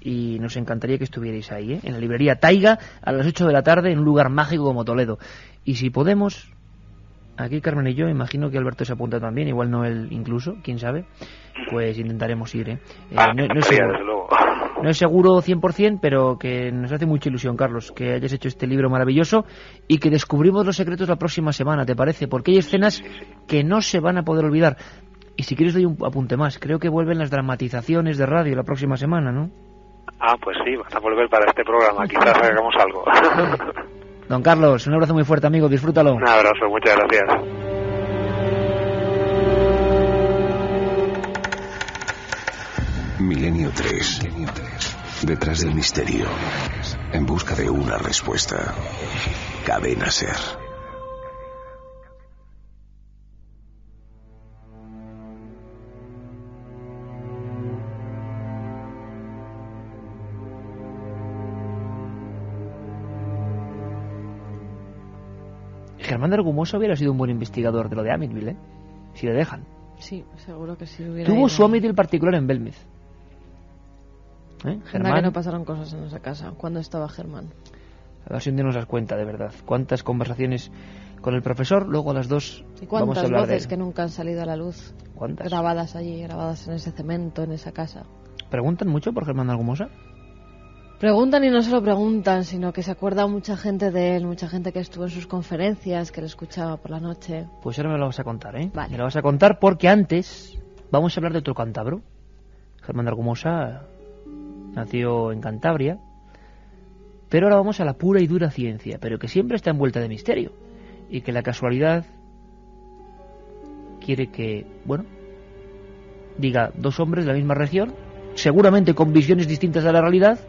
y nos encantaría que estuvierais ahí, en la librería Taiga a las 8 de la tarde en un lugar mágico como Toledo. Y si podemos, aquí Carmen y yo, imagino que Alberto se apunta también, igual no él incluso, quién sabe, pues intentaremos ir. No es seguro 100%, pero que nos hace mucha ilusión, Carlos, que hayas hecho este libro maravilloso y que descubrimos los secretos la próxima semana, ¿te parece? Porque hay escenas que no se van a poder olvidar. Y si quieres doy un apunte más, creo que vuelven las dramatizaciones de radio la próxima semana, ¿no? Pues sí, van a volver para este programa, quizás hagamos algo. Don Carlos, un abrazo muy fuerte, amigo, disfrútalo. Un abrazo, muchas gracias. Milenio 3. Detrás del misterio. En busca de una respuesta. Cadena SER. Germán de Argumosa hubiera sido un buen investigador de lo de Amityville, si le dejan. Sí, seguro que sí hubiera Tuvo ido. su Amityville particular en Belmez. Germán... Germán, que no pasaron cosas en esa casa cuando estaba Germán. A ver si un día nos das cuenta, de verdad. Cuántas conversaciones con el profesor, luego a las 2 ¿Y vamos a cuántas hablar voces de... que nunca han salido a la luz? ¿Cuántas? Grabadas allí, grabadas en ese cemento, en esa casa. ¿Preguntan mucho por Germán de Argumosa? Preguntan y no solo preguntan, sino que se acuerda mucha gente de él, mucha gente que estuvo en sus conferencias, que le escuchaba por la noche. Pues ahora me lo vas a contar, ¿eh? Vale. Me lo vas a contar porque antes vamos a hablar de otro cántabro. Germán de Argumosa nació en Cantabria, pero ahora vamos a la pura y dura ciencia, pero que siempre está envuelta de misterio y que la casualidad quiere que, bueno, diga dos hombres de la misma región, seguramente con visiones distintas de la realidad,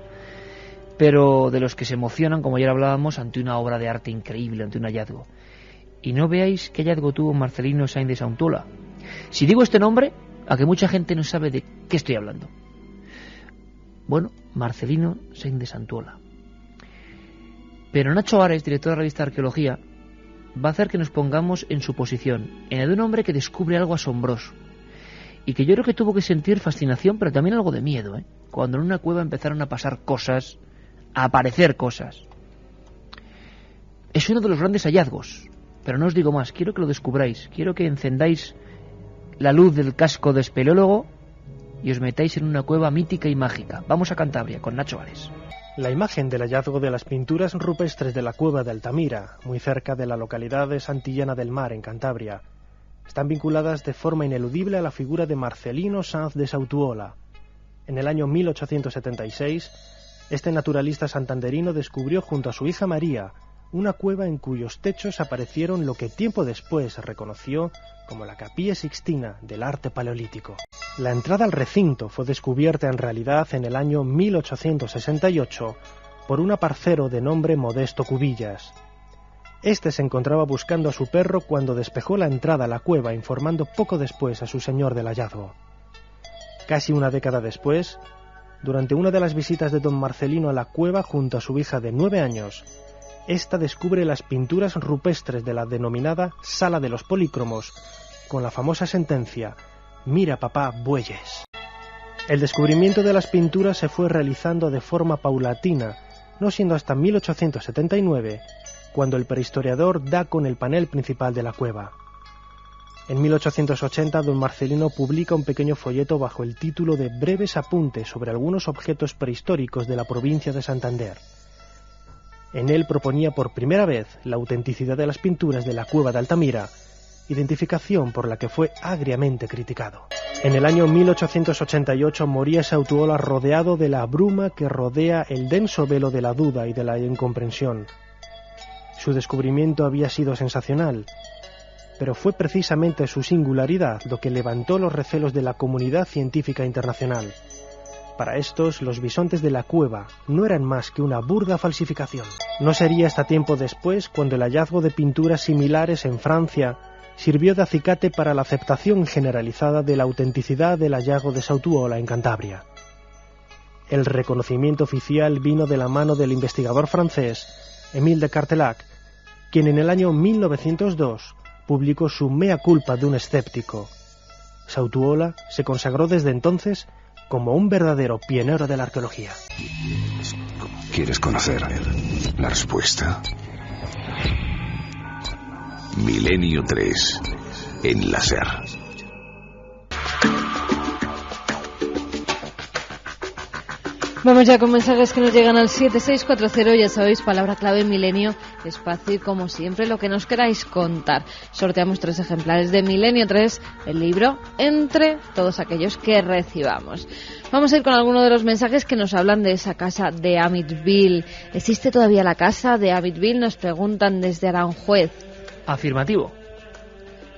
pero de los que se emocionan, como ayer hablábamos, ante una obra de arte increíble, ante un hallazgo. Y no veáis qué hallazgo tuvo Marcelino Sainz de Sauntola. Si digo este nombre, a que mucha gente no sabe de qué estoy hablando. Bueno, Marcelino Sainz de Sauntola. Pero Nacho Ares, director de la revista Arqueología, va a hacer que nos pongamos en su posición, en la de un hombre que descubre algo asombroso. Y que yo creo que tuvo que sentir fascinación, pero también algo de miedo, ¿eh? Cuando en una cueva empezaron a pasar cosas, a aparecer cosas. Es uno de los grandes hallazgos, pero no os digo más, quiero que lo descubráis, quiero que encendáis la luz del casco de espeleólogo y os metáis en una cueva mítica y mágica. Vamos a Cantabria con Nacho Ares. La imagen del hallazgo de las pinturas rupestres de la cueva de Altamira, muy cerca de la localidad de Santillana del Mar, en Cantabria, están vinculadas de forma ineludible a la figura de Marcelino Sanz de Sautuola. En el año 1876, este naturalista santanderino descubrió junto a su hija María una cueva en cuyos techos aparecieron lo que tiempo después se reconoció como la Capilla Sixtina del arte paleolítico. La entrada al recinto fue descubierta en realidad en el año 1868 por un aparcero de nombre Modesto Cubillas. Este se encontraba buscando a su perro cuando despejó la entrada a la cueva, informando poco después a su señor del hallazgo. Casi una década después, durante una de las visitas de don Marcelino a la cueva junto a su hija de 9 años, ésta descubre las pinturas rupestres de la denominada Sala de los Polícromos, con la famosa sentencia: «Mira, papá, bueyes». El descubrimiento de las pinturas se fue realizando de forma paulatina, no siendo hasta 1879 cuando el prehistoriador da con el panel principal de la cueva. En 1880, don Marcelino publica un pequeño folleto bajo el título de Breves apuntes sobre algunos objetos prehistóricos de la provincia de Santander. En él proponía por primera vez la autenticidad de las pinturas de la cueva de Altamira, identificación por la que fue agriamente criticado. En el año 1888 moría Sautuola rodeado de la bruma que rodea el denso velo de la duda y de la incomprensión. Su descubrimiento había sido sensacional, pero fue precisamente su singularidad lo que levantó los recelos de la comunidad científica internacional. Para estos, los bisontes de la cueva no eran más que una burda falsificación. No sería hasta tiempo después cuando el hallazgo de pinturas similares en Francia sirvió de acicate para la aceptación generalizada de la autenticidad del hallazgo de Sautuola en Cantabria. El reconocimiento oficial vino de la mano del investigador francés Émile de Cartelac, quien en el año 1902 publicó su Mea culpa de un escéptico. Sautuola se consagró desde entonces como un verdadero pionero de la arqueología. ¿Quieres conocer la respuesta? Milenio 3 en la SER. Vamos ya con mensajes que nos llegan al 7640, ya sabéis, palabra clave Milenio, espacio y como siempre lo que nos queráis contar. Sorteamos 3 ejemplares de Milenio 3, el libro, entre todos aquellos que recibamos. Vamos a ir con alguno de los mensajes que nos hablan de esa casa de Amityville. ¿Existe todavía la casa de Amityville? Nos preguntan desde Aranjuez. Afirmativo.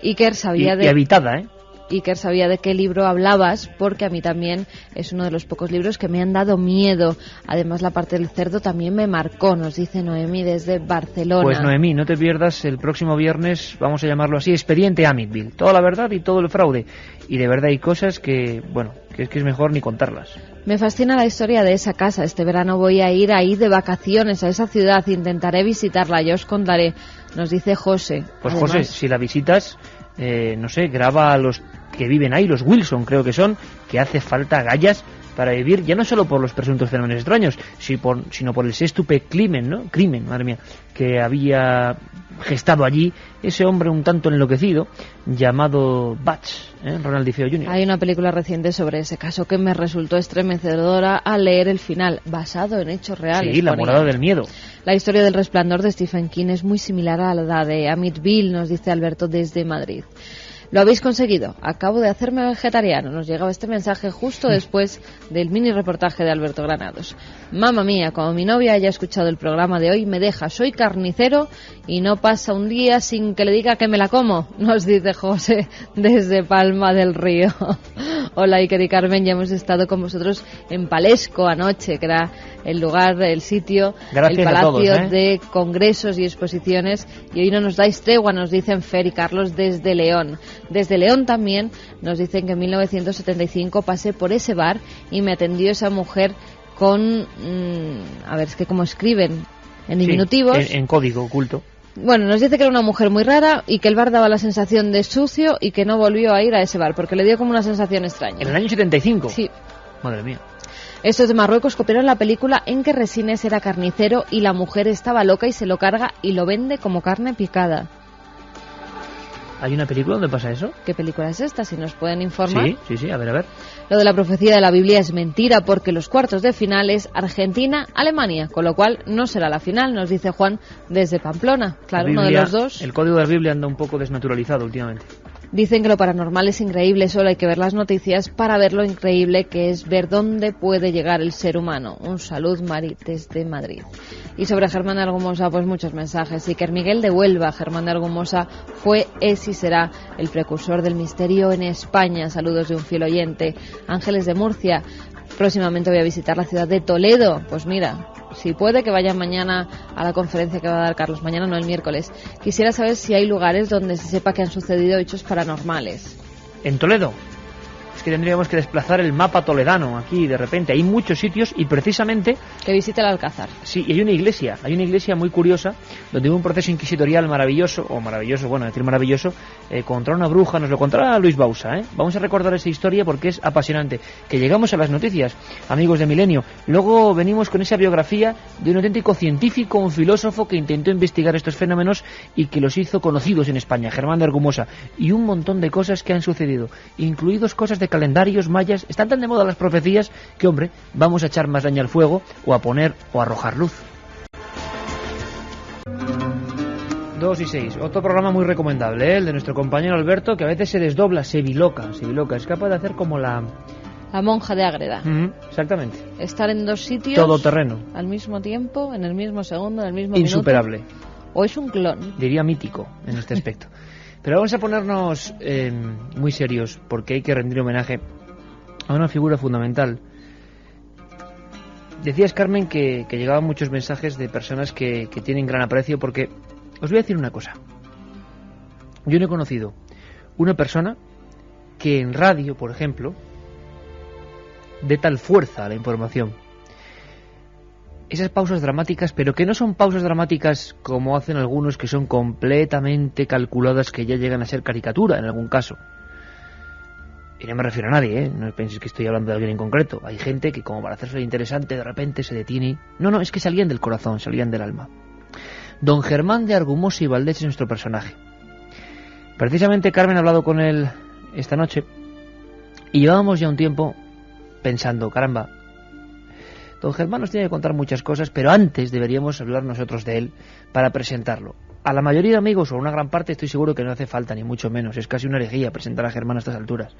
Iker sabía y habitada, ¿eh? Iker sabía de qué libro hablabas, porque a mí también es uno de los pocos libros que me han dado miedo. Además, la parte del cerdo también me marcó, nos dice Noemí desde Barcelona. Pues Noemí, no te pierdas el próximo viernes, vamos a llamarlo así, Expediente Amityville. Toda la verdad y todo el fraude. Y de verdad hay cosas que, bueno, que es mejor ni contarlas. Me fascina la historia de esa casa. Este verano voy a ir ahí de vacaciones a esa ciudad. Intentaré visitarla, ya os contaré. Nos dice José. Pues Además, José, si la visitas, no sé, graba a los que viven ahí, los Wilson creo que son, que hace falta gallas para vivir, ya no solo por los presuntos fenómenos extraños, sino por el sextuple crimen, madre mía, que había gestado allí ese hombre un tanto enloquecido llamado Batch, Ronald DeFeo Jr. Hay una película reciente sobre ese caso que me resultó estremecedora al leer el final, basado en hechos reales. Sí, La morada del miedo. La historia del Resplandor de Stephen King es muy similar a la de Amityville, nos dice Alberto desde Madrid. Lo habéis conseguido. Acabo de hacerme vegetariano. Nos llegaba este mensaje justo después del mini reportaje de Alberto Granados. Mamma mía, como mi novia haya escuchado el programa de hoy, me deja. Soy carnicero y no pasa un día sin que le diga que me la como, nos dice José desde Palma del Río. Hola Iker y Carmen, ya hemos estado con vosotros en Palesco anoche, que era el lugar, el sitio, gracias el palacio a todos, de congresos y exposiciones, y hoy no nos dais tregua, nos dicen Fer y Carlos desde León. Desde León también nos dicen que en 1975 pasé por ese bar y me atendió esa mujer con, a ver, es que como escriben en diminutivos, en código oculto. Bueno, nos dice que era una mujer muy rara y que el bar daba la sensación de sucio y que no volvió a ir a ese bar porque le dio como una sensación extraña. ¿En el año 75? Sí. Madre mía. Estos de Marruecos copiaron la película en que Resines era carnicero y la mujer estaba loca y se lo carga y lo vende como carne picada. ¿Hay una película donde pasa eso? ¿Qué película es esta? Si nos pueden informar. Sí, a ver. Lo de la profecía de la Biblia es mentira porque los cuartos de final es Argentina-Alemania, con lo cual no será la final, nos dice Juan desde Pamplona. Claro, Biblia, uno de los dos. El código de la Biblia anda un poco desnaturalizado últimamente. Dicen que lo paranormal es increíble, solo hay que ver las noticias para ver lo increíble que es ver dónde puede llegar el ser humano. Un salud, Mari, desde Madrid. Y sobre Germán de Argumosa, pues muchos mensajes. Iker Miguel de Huelva, Germán de Argumosa fue, es y será el precursor del misterio en España. Saludos de un fiel oyente. Ángeles de Murcia, próximamente voy a visitar la ciudad de Toledo. Pues mira, si puede que vaya mañana a la conferencia que va a dar Carlos, mañana no, el miércoles. Quisiera saber si hay lugares donde se sepa que han sucedido hechos paranormales. ¿En Toledo? Es que tendríamos que desplazar el mapa toledano aquí de repente. Hay muchos sitios y precisamente... Que visite el Alcázar. Sí, y hay una iglesia muy curiosa donde hubo un proceso inquisitorial maravilloso, decir maravilloso, contra una bruja, nos lo contará Luis Bausa, ¿eh? Vamos a recordar esa historia porque es apasionante. Que llegamos a las noticias, amigos de Milenio. Luego venimos con esa biografía de un auténtico científico, un filósofo que intentó investigar estos fenómenos y que los hizo conocidos en España, Germán de Argumosa. Y un montón de cosas que han sucedido, incluidos cosas de calendarios mayas. Están tan de moda las profecías que, hombre, vamos a echar más leña al fuego o a poner o a arrojar luz. 2 y 6. Otro programa muy recomendable, el de nuestro compañero Alberto, que a veces se desdobla, se biloca, es capaz de hacer como la monja de Ágreda. Exactamente. Estar en dos sitios todoterreno al mismo tiempo, en el mismo segundo, en el mismo insuperable minuto. O es un clon. Diría mítico en este aspecto. Pero vamos a ponernos muy serios porque hay que rendir homenaje a una figura fundamental Decías, Carmen, que llegaban muchos mensajes de personas que tienen gran aprecio, porque os voy a decir una cosa. Yo no he conocido una persona que en radio, por ejemplo, dé tal fuerza a la información. Esas pausas dramáticas, pero que no son pausas dramáticas como hacen algunos, que son completamente calculadas, que ya llegan a ser caricatura en algún caso. Y no me refiero a nadie, no penséis que estoy hablando de alguien en concreto. Hay gente que, como para hacerse interesante, de repente se detiene. No, es que salían del corazón, salían del alma. Don Germán de Argumosa y Valdés es nuestro personaje. Precisamente Carmen ha hablado con él esta noche y llevábamos ya un tiempo pensando, caramba, don Germán nos tiene que contar muchas cosas, pero antes deberíamos hablar nosotros de él para presentarlo. A la mayoría de amigos, o a una gran parte, estoy seguro que no hace falta, ni mucho menos. Es casi una herejía presentar a Germán a estas alturas.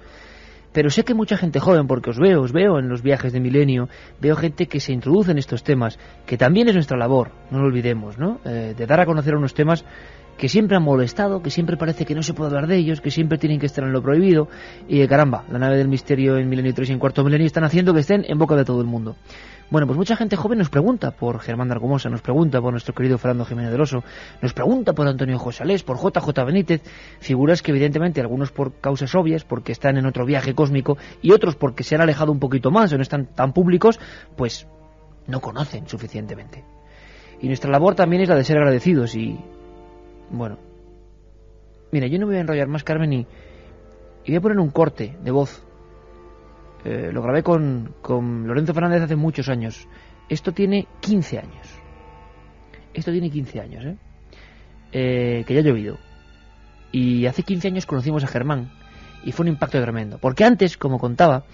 Pero sé que mucha gente joven, porque os veo en los viajes de Milenio, veo gente que se introduce en estos temas, que también es nuestra labor, no lo olvidemos, ¿no? De dar a conocer unos temas que siempre han molestado, que siempre parece que no se puede hablar de ellos, que siempre tienen que estar en lo prohibido, y caramba, la nave del misterio en Milenio 3 y en Cuarto Milenio están haciendo que estén en boca de todo el mundo. Bueno, pues mucha gente joven nos pregunta por Germán de Argumosa, nos pregunta por nuestro querido Fernando Jiménez del Oso, nos pregunta por Antonio Josalés, por JJ Benítez, figuras que evidentemente algunos por causas obvias, porque están en otro viaje cósmico, y otros porque se han alejado un poquito más o no están tan públicos, pues no conocen suficientemente. Y nuestra labor también es la de ser agradecidos y... Bueno, mira, yo no me voy a enrollar más, Carmen, y voy a poner un corte de voz. Lo grabé con Lorenzo Fernández hace muchos años. Esto tiene 15 años. Que ya ha llovido. Y hace 15 años conocimos a Germán y fue un impacto tremendo. Porque antes, como contaba,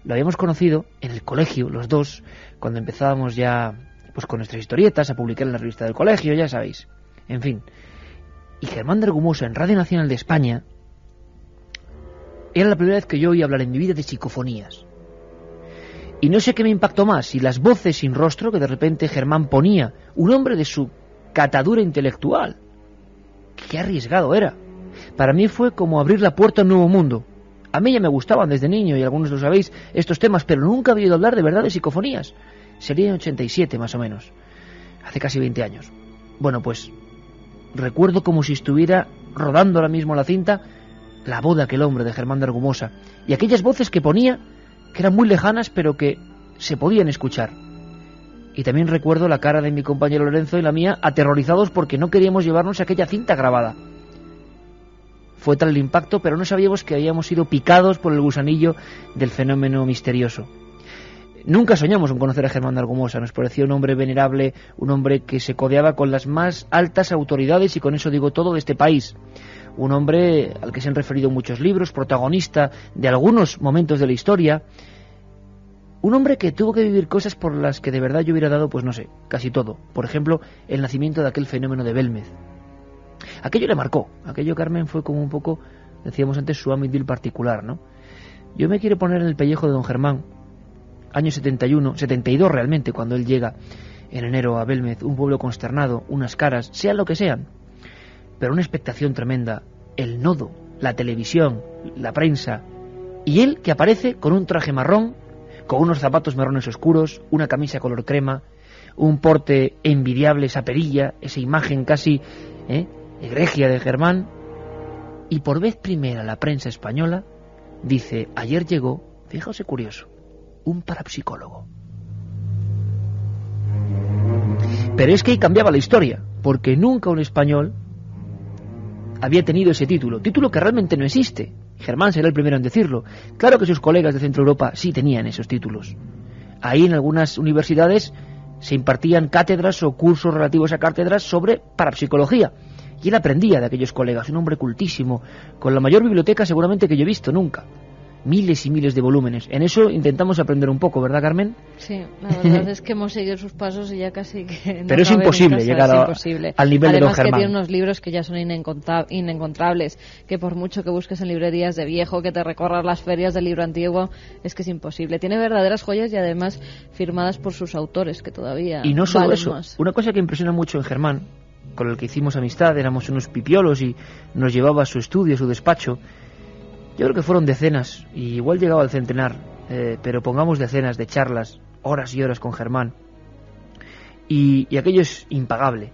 lo habíamos conocido en el colegio, los dos, cuando empezábamos ya pues con nuestras historietas a publicar en la revista del colegio, ya sabéis. En fin. Y Germán de Argumosa en Radio Nacional de España era la primera vez que yo oí hablar en mi vida de psicofonías. Y no sé qué me impactó más, si las voces sin rostro que de repente Germán ponía, un hombre de su catadura intelectual. Qué arriesgado era. Para mí fue como abrir la puerta a un nuevo mundo. A mí ya me gustaban desde niño, y algunos lo sabéis, estos temas, pero nunca había oído hablar de verdad de psicofonías. Sería en 87 más o menos, hace casi 20 años. Bueno, pues recuerdo como si estuviera rodando ahora mismo la cinta la voz de aquel hombre, de Germán de Argumosa, y aquellas voces que ponía, que eran muy lejanas pero que se podían escuchar. Y también recuerdo la cara de mi compañero Lorenzo y la mía, aterrorizados porque no queríamos llevarnos aquella cinta grabada. Fue tal el impacto, pero no sabíamos que habíamos sido picados por el gusanillo del fenómeno misterioso. Nunca soñamos en conocer a Germán de Argumosa, nos parecía un hombre venerable, un hombre que se codeaba con las más altas autoridades, y con eso digo todo, de este país. Un hombre al que se han referido muchos libros, protagonista de algunos momentos de la historia. Un hombre que tuvo que vivir cosas por las que de verdad yo hubiera dado, pues no sé, casi todo. Por ejemplo, el nacimiento de aquel fenómeno de Belmez. Aquello le marcó. Aquello, Carmen, fue como un poco, decíamos antes, su amidil particular, ¿no? Yo me quiero poner en el pellejo de don Germán. Año 71, 72 realmente, cuando él llega en enero a Belmez, un pueblo consternado, unas caras, sean lo que sean, pero una expectación tremenda, el nodo, la televisión, la prensa, y él que aparece con un traje marrón, con unos zapatos marrones oscuros, una camisa color crema, un porte envidiable, esa perilla, esa imagen casi egregia de Germán, y por vez primera la prensa española dice, ayer llegó, fíjate curioso, un parapsicólogo. Pero es que ahí cambiaba la historia, porque nunca un español había tenido ese título que realmente no existe. Germán será el primero en decirlo. Claro que sus colegas de Centro Europa sí tenían esos títulos. Ahí en algunas universidades se impartían cátedras o cursos relativos a cátedras sobre parapsicología, y él aprendía de aquellos colegas, un hombre cultísimo, con la mayor biblioteca seguramente que yo he visto nunca. Miles y miles de volúmenes. En eso intentamos aprender un poco, ¿verdad, Carmen? Sí, la verdad es que hemos seguido sus pasos y ya casi que... Pero es imposible llegar al nivel de don Germán. Además que tiene unos libros que ya son inencontrables, que por mucho que busques en librerías de viejo, que te recorras las ferias del libro antiguo, es que es imposible. Tiene verdaderas joyas y además firmadas por sus autores, que todavía y no solo valen eso, más. Una cosa que impresiona mucho en Germán, con el que hicimos amistad, éramos unos pipiolos y nos llevaba a su estudio, a su despacho. Yo creo que fueron decenas, y igual llegaba al centenar, pero pongamos decenas de charlas horas y horas con Germán. Y aquello es impagable.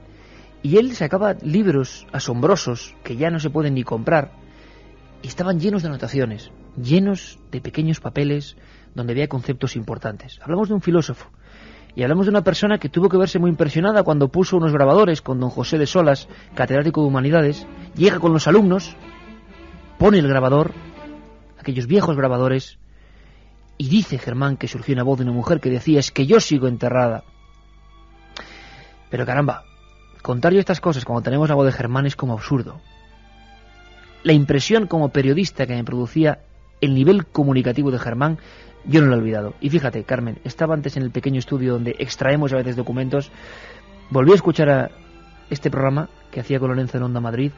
Y él sacaba libros asombrosos que ya no se pueden ni comprar. Y estaban llenos de anotaciones, llenos de pequeños papeles donde había conceptos importantes. Hablamos de un filósofo. Y hablamos de una persona que tuvo que verse muy impresionada cuando puso unos grabadores con don José de Solas, catedrático de Humanidades. Llega con los alumnos, pone el grabador, aquellos viejos grabadores, y dice Germán que surgió una voz de una mujer que decía: es que yo sigo enterrada. Pero caramba, contar yo estas cosas cuando tenemos la voz de Germán es como absurdo. La impresión como periodista que me producía el nivel comunicativo de Germán, yo no lo he olvidado. Y fíjate, Carmen, estaba antes en el pequeño estudio donde extraemos a veces documentos, volví a escuchar a este programa que hacía con Lorenzo en Onda Madrid.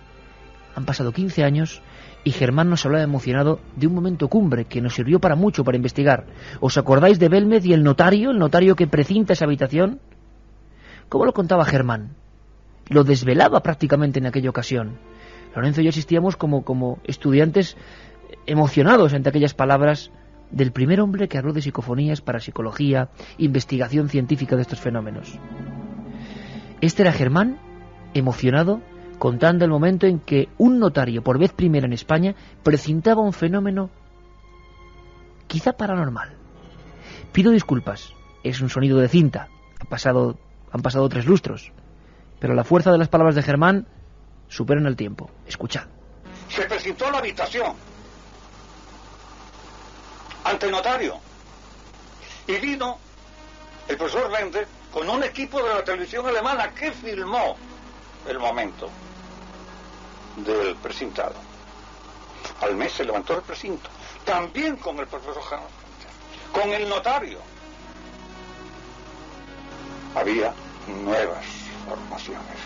Han pasado 15 años y Germán nos hablaba emocionado de un momento cumbre que nos sirvió para mucho, para investigar. ¿Os acordáis de Belmez y el notario que precinta esa habitación? ¿Cómo lo contaba Germán? Lo desvelaba prácticamente en aquella ocasión. Lorenzo y yo asistíamos como estudiantes emocionados ante aquellas palabras del primer hombre que habló de psicofonías, parapsicología, investigación científica de estos fenómenos. Este era Germán, emocionado, contando el momento en que un notario, por vez primera en España, precintaba un fenómeno quizá paranormal. Pido disculpas, es un sonido de cinta, han pasado 3 lustros, pero la fuerza de las palabras de Germán superan el tiempo. Escuchad. Se precintó a la habitación ante el notario y vino el profesor Bender con un equipo de la televisión alemana que filmó el momento del precintado. Al mes se levantó el precinto, también con el profesor Hans Bender, con el notario. Había nuevas formaciones.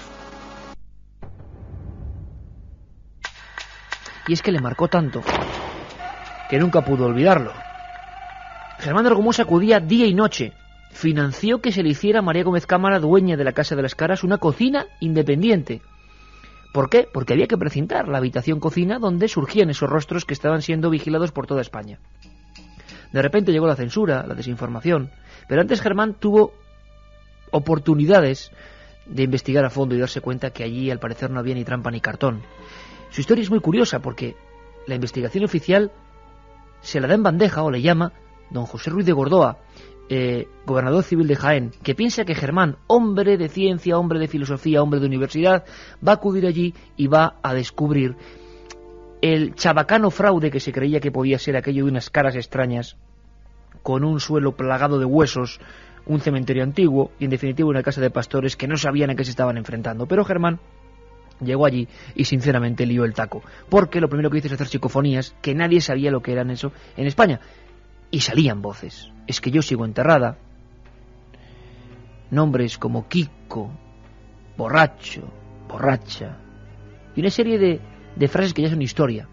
Y es que le marcó tanto que nunca pudo olvidarlo. Germán de Argumosa acudía día y noche. Financió que se le hiciera a María Gómez Cámara, dueña de la Casa de las Caras, una cocina independiente. ¿Por qué? Porque había que precintar la habitación-cocina donde surgían esos rostros que estaban siendo vigilados por toda España. De repente llegó la censura, la desinformación, pero antes Germán tuvo oportunidades de investigar a fondo y darse cuenta que allí al parecer no había ni trampa ni cartón. Su historia es muy curiosa porque la investigación oficial se la da en bandeja o le llama don José Ruiz de Gordoa, gobernador civil de Jaén, que piensa que Germán, hombre de ciencia, hombre de filosofía, hombre de universidad, va a acudir allí y va a descubrir el chabacano fraude que se creía que podía ser aquello de unas caras extrañas, con un suelo plagado de huesos, un cementerio antiguo y en definitiva una casa de pastores que no sabían a qué se estaban enfrentando. Pero Germán llegó allí y sinceramente lió el taco, porque lo primero que hizo es hacer psicofonías, que nadie sabía lo que eran eso en España, y salían voces. Es que yo sigo enterrada, nombres como Kiko, borracho, borracha, y una serie de frases que ya son historia.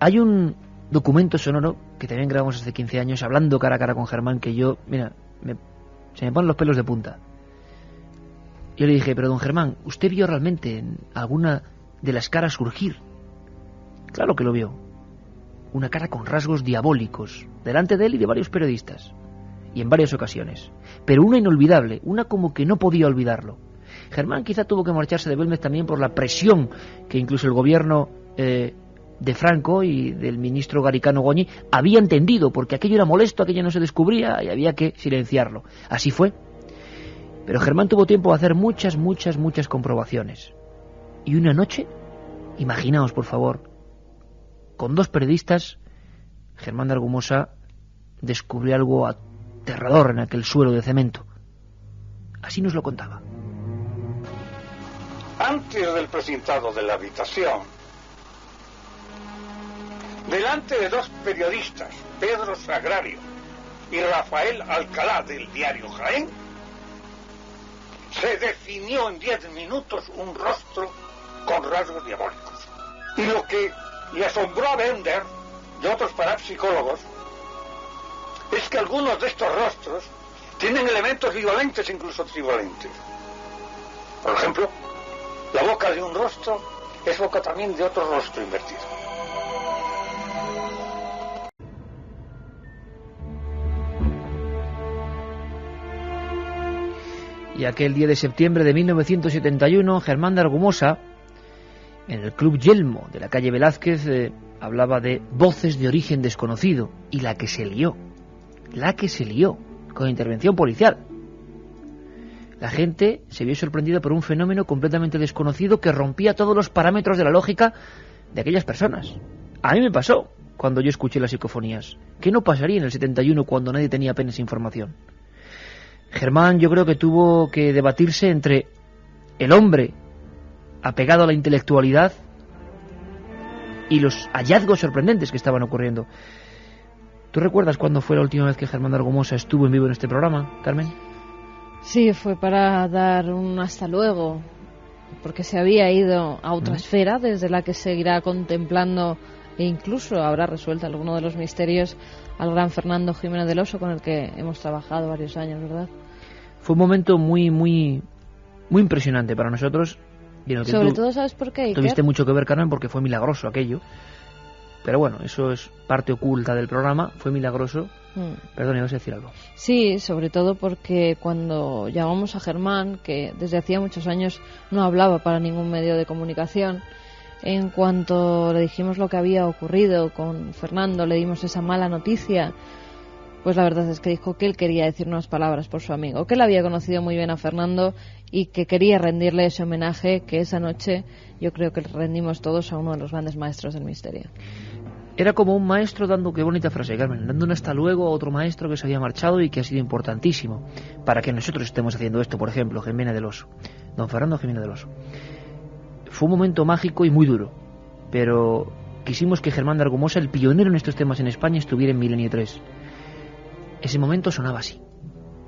Hay un documento sonoro que también grabamos hace 15 años, hablando cara a cara con Germán, que yo, mira, se me ponen los pelos de punta. Yo le dije: pero don Germán, ¿usted vio realmente en alguna de las caras surgir? Claro que lo vio. Una cara con rasgos diabólicos, delante de él y de varios periodistas, y en varias ocasiones. Pero una inolvidable, una como que no podía olvidarlo. Germán quizá tuvo que marcharse de Belmez también por la presión que incluso el gobierno de Franco y del ministro Garicano Goñi había entendido, porque aquello era molesto, aquello no se descubría y había que silenciarlo. Así fue. Pero Germán tuvo tiempo de hacer muchas comprobaciones. Y una noche, imaginaos por favor, con 2 periodistas, Germán de Argumosa descubrió algo aterrador en aquel suelo de cemento. Así nos lo contaba. Antes del precintado de la habitación, delante de 2 periodistas, Pedro Sagrario y Rafael Alcalá del diario Jaén, se definió en 10 minutos un rostro con rasgos diabólicos. Y lo que le asombró a Bender y otros parapsicólogos es que algunos de estos rostros tienen elementos bivalentes, incluso trivalentes. Por ejemplo, la boca de un rostro es boca también de otro rostro invertido. Y aquel 10 de septiembre de 1971, Germán de Argumosa, en el Club Yelmo de la calle Velázquez, hablaba de voces de origen desconocido, y la que se lió, con intervención policial. La gente se vio sorprendida por un fenómeno completamente desconocido que rompía todos los parámetros de la lógica de aquellas personas. A mí me pasó cuando yo escuché las psicofonías. ¿Qué no pasaría en el 71 cuando nadie tenía apenas información? Germán, yo creo que tuvo que debatirse entre el hombre apegado a la intelectualidad y los hallazgos sorprendentes que estaban ocurriendo. ¿Tú recuerdas cuándo fue la última vez que Germán de Argumosa estuvo en vivo en este programa, Carmen? Sí, fue para dar un hasta luego, porque se había ido a otra esfera desde la que seguirá contemplando e incluso habrá resuelto alguno de los misterios al gran Fernando Jiménez del Oso, con el que hemos trabajado varios años, ¿verdad? Fue un momento muy impresionante para nosotros. Y en el que sobre todo, ¿sabes por qué, Iker? Tuviste mucho que ver, Carmen, porque fue milagroso aquello. Pero bueno, eso es parte oculta del programa, fue milagroso. Perdón, ibas a decir algo. Sí, sobre todo porque cuando llamamos a Germán, que desde hacía muchos años no hablaba para ningún medio de comunicación, en cuanto le dijimos lo que había ocurrido con Fernando, le dimos esa mala noticia, pues la verdad es que dijo que él quería decir unas palabras por su amigo, que él había conocido muy bien a Fernando y que quería rendirle ese homenaje que esa noche yo creo que rendimos todos a uno de los grandes maestros del misterio. Era como un maestro dando, qué bonita frase, Carmen, dando un hasta luego a otro maestro que se había marchado y que ha sido importantísimo para que nosotros estemos haciendo esto, por ejemplo, Jiménez del Oso, don Fernando Jiménez del Oso. Fue un momento mágico y muy duro, pero quisimos que Germán de Argumosa, el pionero en estos temas en España, estuviera en Milenio 3. Ese momento sonaba así.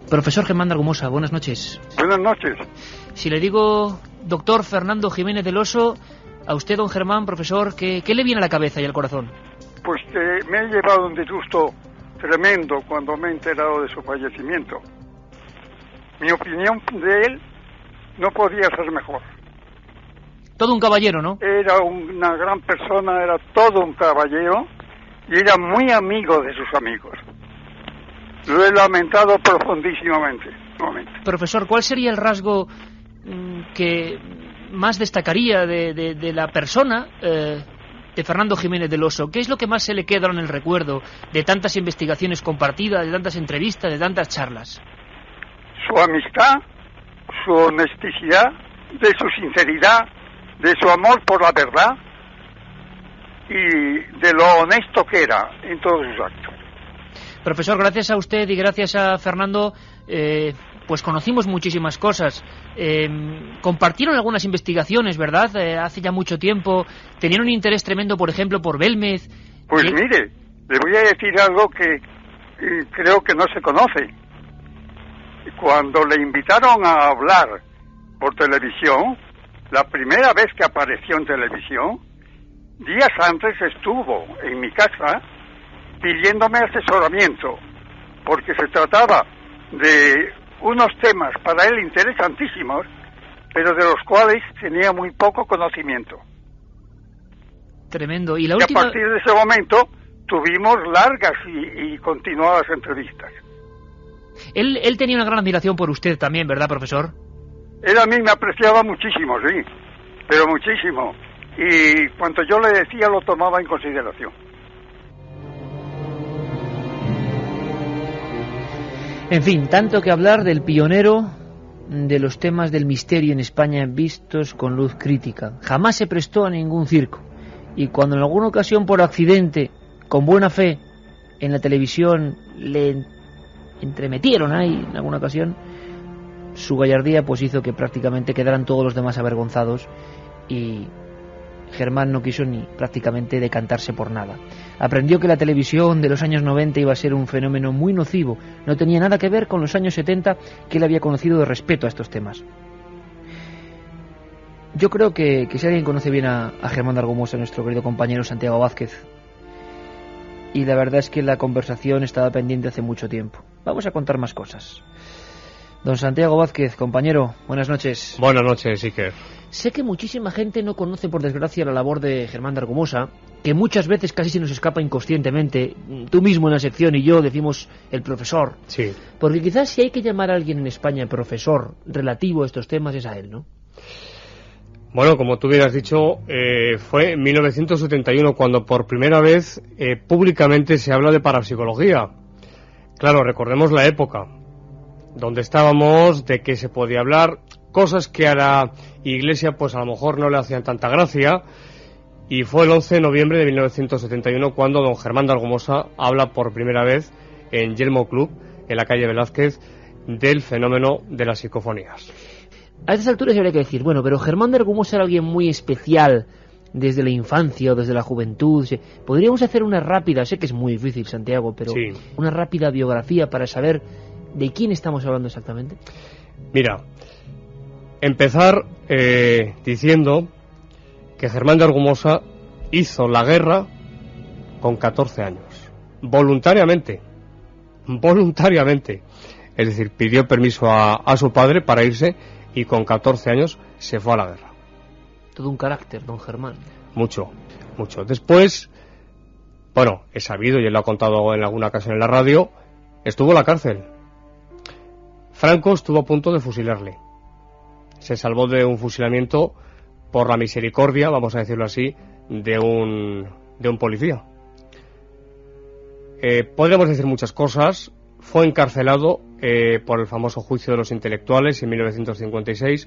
Profesor Germán de Argumosa, buenas noches. Buenas noches. Si le digo doctor Fernando Jiménez del Oso, a usted, don Germán, profesor, ¿qué le viene a la cabeza y al corazón? Pues que me he llevado un disgusto tremendo cuando me he enterado de su fallecimiento. Mi opinión de él no podía ser mejor. Todo un caballero, ¿no? Era una gran persona, era todo un caballero y era muy amigo de sus amigos. Lo he lamentado profundísimamente. Profesor, ¿cuál sería el rasgo que más destacaría de la persona de Fernando Jiménez del Oso? ¿Qué es lo que más se le queda en el recuerdo de tantas investigaciones compartidas, de tantas entrevistas, de tantas charlas? Su amistad, su honesticidad, de su sinceridad, de su amor por la verdad y de lo honesto que era en todos sus actos. Profesor, gracias a usted y gracias a Fernando, pues conocimos muchísimas cosas. Compartieron algunas investigaciones, ¿verdad? Hace ya mucho tiempo. Tenían un interés tremendo, por ejemplo, por Belmez. Pues mire, le voy a decir algo que creo que no se conoce. Cuando le invitaron a hablar por televisión, la primera vez que apareció en televisión, días antes estuvo en mi casa pidiéndome asesoramiento, porque se trataba de unos temas para él interesantísimos, pero de los cuales tenía muy poco conocimiento. Tremendo. Y a partir de ese momento tuvimos largas y continuadas entrevistas. Él tenía una gran admiración por usted también, ¿verdad, profesor? Él a mí me apreciaba muchísimo, sí, pero muchísimo. Y cuanto yo le decía lo tomaba en consideración. En fin, tanto que hablar del pionero de los temas del misterio en España vistos con luz crítica. Jamás se prestó a ningún circo. Y cuando en alguna ocasión por accidente, con buena fe, en la televisión le entremetieron ahí en alguna ocasión, su gallardía pues hizo que prácticamente quedaran todos los demás avergonzados y Germán no quiso ni prácticamente decantarse por nada. Aprendió que la televisión de los años 90 iba a ser un fenómeno muy nocivo, no tenía nada que ver con los años 70 que él había conocido de respeto a estos temas. Yo creo que si alguien conoce bien a Germán de Argumosa, nuestro querido compañero Santiago Vázquez, y la verdad es que la conversación estaba pendiente hace mucho tiempo. Vamos a contar más cosas. Don Santiago Vázquez, compañero, buenas noches. Buenas noches, Iker. Sé que muchísima gente no conoce, por desgracia, la labor de Germán de Argumosa, que muchas veces casi se nos escapa inconscientemente. Tú mismo en la sección y yo decimos el profesor. Sí. Porque quizás si hay que llamar a alguien en España profesor relativo a estos temas es a él, ¿no? Bueno, como tú bien has dicho, fue en 1971 cuando por primera vez públicamente se habla de parapsicología. Claro, recordemos la época donde estábamos, de que se podía hablar, cosas que a la Iglesia pues a lo mejor no le hacían tanta gracia, y fue el 11 de noviembre de 1971 cuando don Germán de Argumosa habla por primera vez en Yelmo Club, en la calle Velázquez, del fenómeno de las psicofonías. A estas alturas habría que decir, bueno, pero Germán de Argumosa era alguien muy especial desde la infancia o desde la juventud. Podríamos hacer una rápida, sé que es muy difícil, Santiago, pero sí, una rápida biografía para saber de quién estamos hablando exactamente. Mira, empezar diciendo que Germán de Argumosa hizo la guerra con 14 años, voluntariamente, es decir, pidió permiso a su padre para irse y con 14 años se fue a la guerra. Todo un carácter, don Germán. Mucho. Después, bueno, he sabido y él lo ha contado en alguna ocasión en la radio, estuvo en la cárcel. Franco estuvo a punto de fusilarle. Se salvó de un fusilamiento por la misericordia, vamos a decirlo así, de un policía. Podríamos decir muchas cosas. Fue encarcelado por el famoso juicio de los intelectuales en 1956.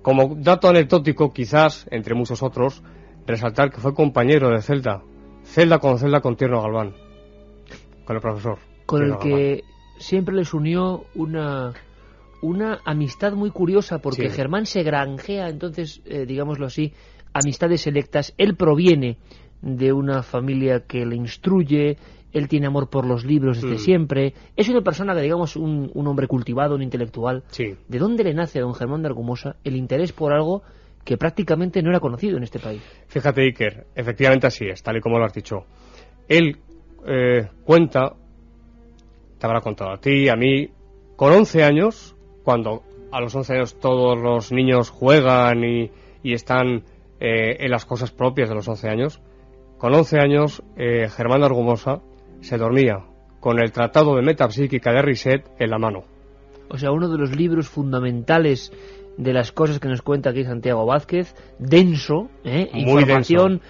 Como dato anecdótico, quizás, entre muchos otros, resaltar que fue compañero de celda con Tierno Galván, con el profesor. Con Tierno el que Galván. Siempre les unió una amistad muy curiosa, porque Sí. Germán se granjea, entonces, digámoslo así, amistades selectas. Él proviene de una familia que le instruye, él tiene amor por los libros desde siempre, es una persona que, digamos, un hombre cultivado, un intelectual. Sí. ¿De dónde le nace a don Germán de Argumosa el interés por algo que prácticamente no era conocido en este país? Fíjate, Iker, efectivamente así es, tal y como lo has dicho. Él cuenta, te habrá contado a ti, a mí, con 11 años, cuando a los 11 años todos los niños juegan y están en las cosas propias de los 11 años, con 11 años Germán de Argumosa se dormía con el Tratado de Metapsíquica de Risset en la mano. O sea, uno de los libros fundamentales de las cosas que nos cuenta aquí Santiago Vázquez, denso, Muy información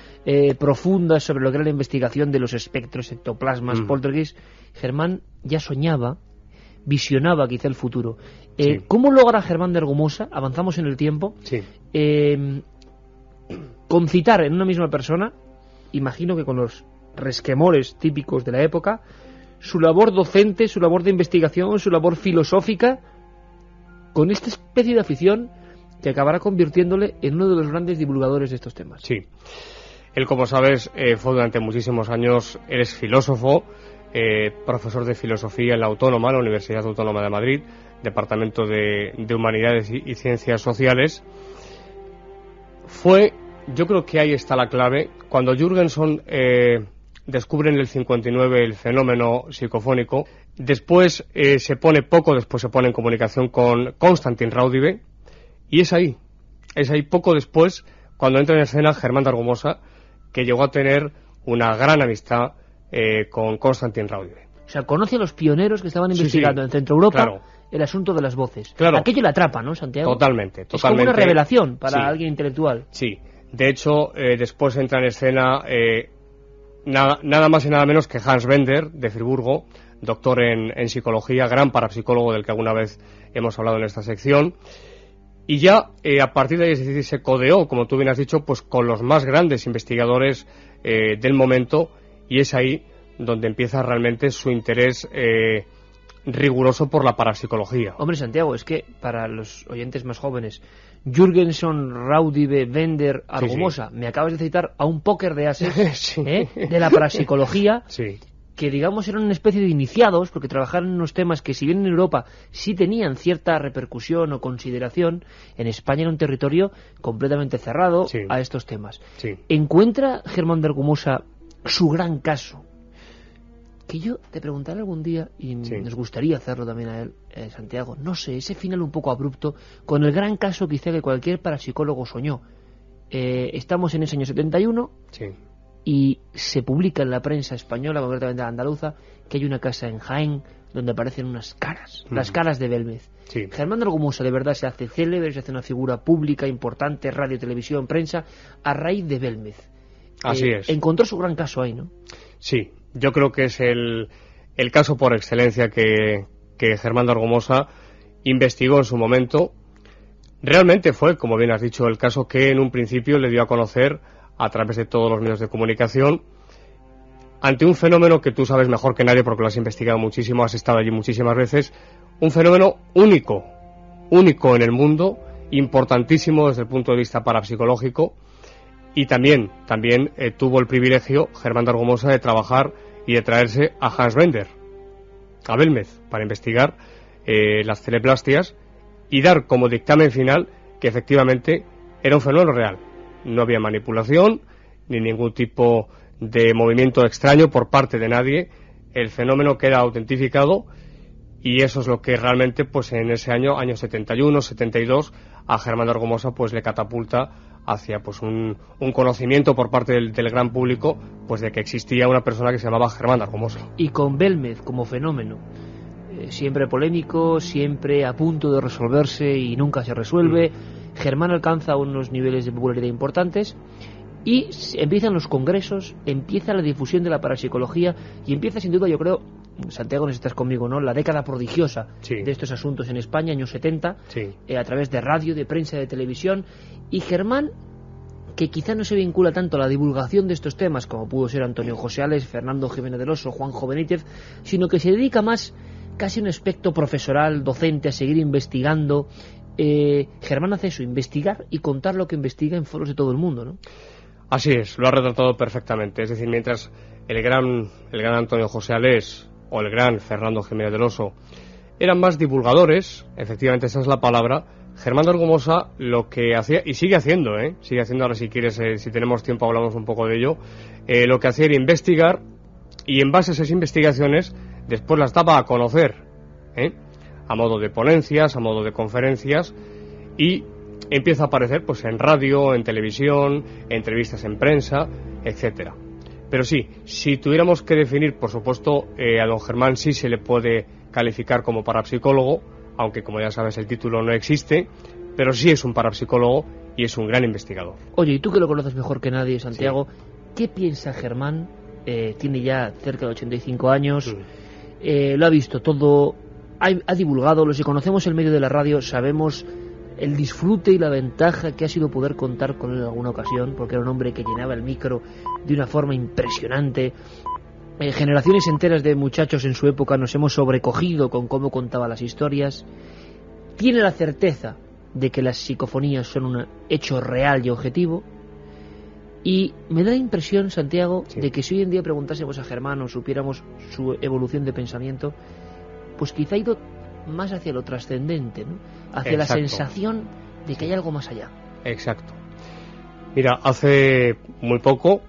profunda sobre lo que era la investigación de los espectros, ectoplasmas, poltergeist. Germán ya soñaba, visionaba quizá el futuro. Sí. ¿Cómo logra Germán de Argumosa, avanzamos en el tiempo, Sí. concitar en una misma persona, imagino que con los resquemores típicos de la época, su labor docente, su labor de investigación, su labor filosófica, con esta especie de afición que acabará convirtiéndole en uno de los grandes divulgadores de estos temas? Sí. Él, como sabes, fue durante muchísimos años, él es filósofo, profesor de filosofía en la Autónoma, la Universidad Autónoma de Madrid, Departamento de Humanidades y Ciencias Sociales. Yo creo que ahí está la clave. Cuando Jürgenson descubre en el 59 el fenómeno psicofónico, después se pone en comunicación con Konstantin Raudive, y es ahí poco después cuando entra en escena Germán de Argumosa, que llegó a tener una gran amistad con Konstantin Raudive. O sea, conoce a los pioneros que estaban investigando en Centro Europa, claro, el asunto de las voces. Claro. Aquello le atrapa, ¿no, Santiago? Totalmente. Es como una revelación para Sí. alguien intelectual. Sí. De hecho, después entra en escena nada más y nada menos que Hans Bender, de Friburgo, doctor en psicología, gran parapsicólogo del que alguna vez hemos hablado en esta sección. Y ya a partir de ahí se codeó, como tú bien has dicho, pues con los más grandes investigadores del momento, y es ahí donde empieza realmente su interés riguroso por la parapsicología. Hombre, Santiago, es que para los oyentes más jóvenes, Jürgenson, Raudive, Bender, Argumosa, me acabas de citar a un póker de ases de la parapsicología, que digamos eran una especie de iniciados, porque trabajaron en unos temas que, si bien en Europa sí tenían cierta repercusión o consideración, en España era un territorio completamente cerrado a estos temas. ¿Encuentra Germán de Argumosa su gran caso, que yo te preguntaré algún día, y nos gustaría hacerlo también a él, Santiago, no sé, ese final un poco abrupto, con el gran caso quizá que cualquier parapsicólogo soñó. Estamos en ese año 71 y se publica en la prensa española, concretamente la andaluza, que hay una casa en Jaén donde aparecen unas caras, las caras de Belmez. Germán de Argumosa de verdad se hace célebre, se hace una figura pública importante, radio, televisión, prensa, a raíz de Belmez. Así es. Encontró su gran caso ahí, ¿no? Sí, yo creo que es el caso por excelencia que Germán de Argumosa investigó en su momento. Realmente fue, como bien has dicho, el caso que en un principio le dio a conocer a través de todos los medios de comunicación, ante un fenómeno que tú sabes mejor que nadie porque lo has investigado muchísimo, has estado allí muchísimas veces, un fenómeno único en el mundo, importantísimo desde el punto de vista parapsicológico, y también tuvo el privilegio Germán de Argumosa de trabajar y de traerse a Hans Bender, a Belmez, para investigar las teleplastias y dar como dictamen final que efectivamente era un fenómeno real. No había manipulación ni ningún tipo de movimiento extraño por parte de nadie. El fenómeno queda autentificado y eso es lo que realmente pues en ese año 71, 72 a Germán de Argumosa pues le catapulta hacia pues un conocimiento por parte del gran público pues de que existía una persona que se llamaba Germán de Argumosa. Y con Belmez como fenómeno, siempre polémico, siempre a punto de resolverse y nunca se resuelve, Germán alcanza unos niveles de popularidad importantes y empiezan los congresos, empieza la difusión de la parapsicología y empieza sin duda, yo creo, Santiago, no sé si estás conmigo, ¿no?, la década prodigiosa de estos asuntos en España, años 70, a través de radio, de prensa, de televisión. Y Germán, que quizá no se vincula tanto a la divulgación de estos temas como pudo ser Antonio José Ales, Fernando Jiménez del Oso, Juanjo Benítez, sino que se dedica más casi a un aspecto profesoral, docente, a seguir investigando. Germán hace eso, investigar y contar lo que investiga en foros de todo el mundo, ¿no? Así es, lo ha retratado perfectamente. Es decir, mientras el gran Antonio José Ales o el gran Fernando Jiménez del Oso eran más divulgadores, efectivamente esa es la palabra, Germán de Argumosa lo que hacía, y sigue haciendo, ahora si quieres, si tenemos tiempo hablamos un poco de ello, lo que hacía era investigar y en base a esas investigaciones después las daba a conocer, a modo de ponencias, a modo de conferencias, y empieza a aparecer pues en radio, en televisión, entrevistas en prensa, etcétera. Pero sí, si tuviéramos que definir, por supuesto, a don Germán sí se le puede calificar como parapsicólogo, aunque como ya sabes el título no existe, pero sí es un parapsicólogo y es un gran investigador. Oye, y tú que lo conoces mejor que nadie, Santiago, ¿qué piensa Germán? Tiene ya cerca de 85 años, lo ha visto todo, ha divulgado, los que conocemos el medio de la radio sabemos el disfrute y la ventaja que ha sido poder contar con él en alguna ocasión, porque era un hombre que llenaba el micro de una forma impresionante. Generaciones enteras de muchachos en su época nos hemos sobrecogido con cómo contaba las historias. Tiene la certeza de que las psicofonías son un hecho real y objetivo. Y me da la impresión, Santiago, de que si hoy en día preguntásemos a Germán o supiéramos su evolución de pensamiento, pues quizá ha ido más hacia lo trascendente, ¿no?, hacia la sensación de que hay algo más allá. Exacto. Mira, hace muy poco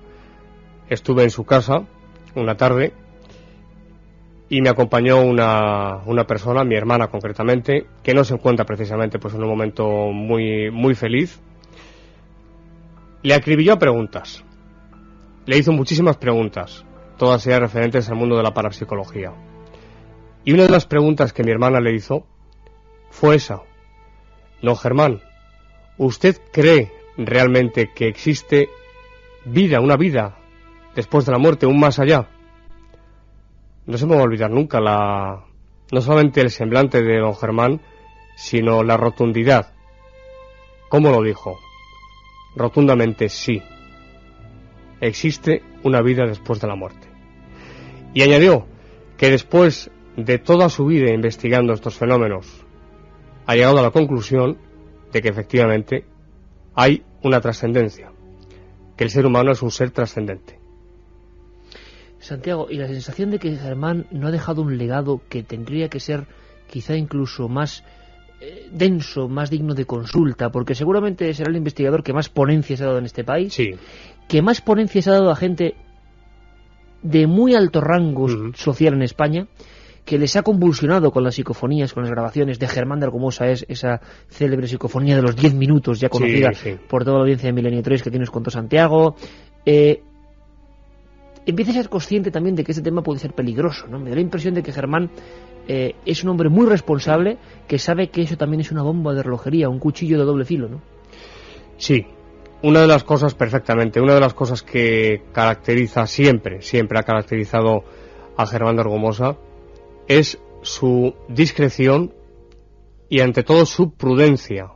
estuve en su casa una tarde y me acompañó una persona, mi hermana concretamente, que no se encuentra precisamente pues en un momento muy feliz. Le acribilló a preguntas, le hizo muchísimas preguntas, todas ellas referentes al mundo de la parapsicología. Y una de las preguntas que mi hermana le hizo fue esa: don Germán, ¿usted cree realmente que existe vida, una vida después de la muerte, un más allá? No se me va a olvidar nunca no solamente el semblante de don Germán, sino la rotundidad. ¿Cómo lo dijo? Rotundamente sí. Existe una vida después de la muerte. Y añadió que después de toda su vida investigando estos fenómenos, ha llegado a la conclusión de que efectivamente hay una trascendencia, que el ser humano es un ser trascendente. Santiago, y la sensación de que Germán no ha dejado un legado que tendría que ser quizá incluso más denso, más digno de consulta, porque seguramente será el investigador que más ponencias ha dado en este país, que más ponencias ha dado a gente de muy alto rango social en España, que les ha convulsionado con las psicofonías, con las grabaciones de Germán de Argumosa, es esa célebre psicofonía de los 10 minutos, ya conocida por toda la audiencia de Milenio 3, que nos contó Santiago. Empieza a ser consciente también de que este tema puede ser peligroso, ¿no? Me da la impresión de que Germán es un hombre muy responsable, que sabe que eso también es una bomba de relojería, un cuchillo de doble filo, ¿no? Sí, una de las cosas que caracteriza siempre ha caracterizado a Germán de Argumosa es su discreción y ante todo su prudencia.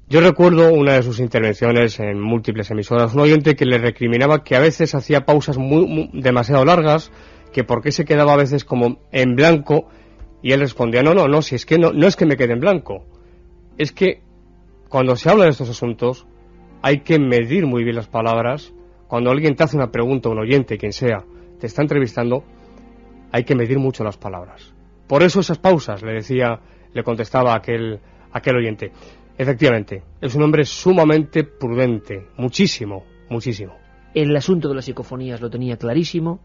Yo recuerdo una de sus intervenciones en múltiples emisoras, un oyente que le recriminaba que a veces hacía pausas demasiado largas, que por qué se quedaba a veces como en blanco, y él respondía, no, si es que no es que me quede en blanco, es que cuando se habla de estos asuntos hay que medir muy bien las palabras. Cuando alguien te hace una pregunta, un oyente, quien sea, te está entrevistando, hay que medir mucho las palabras. Por eso esas pausas, le contestaba aquel oyente. Efectivamente, es un hombre sumamente prudente, muchísimo. El asunto de las psicofonías lo tenía clarísimo,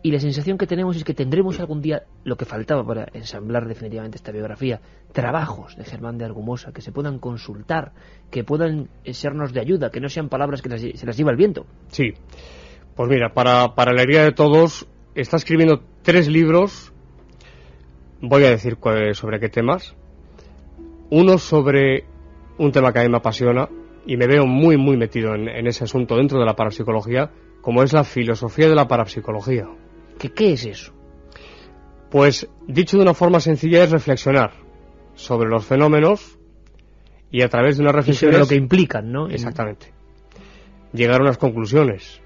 y la sensación que tenemos es que tendremos algún día, lo que faltaba para ensamblar definitivamente esta biografía, trabajos de Germán de Argumosa que se puedan consultar, que puedan sernos de ayuda, que no sean palabras que se las lleva el viento. Sí, pues mira, para alegría de todos, está escribiendo 3 libros, voy a decir sobre qué temas. Uno sobre un tema que a mí me apasiona y me veo muy metido en ese asunto dentro de la parapsicología, como es la filosofía de la parapsicología. ¿Qué es eso? Pues, dicho de una forma sencilla, es reflexionar sobre los fenómenos y a través de unas reflexiones... Y sobre lo que implican, ¿no? Exactamente. Llegar a unas conclusiones.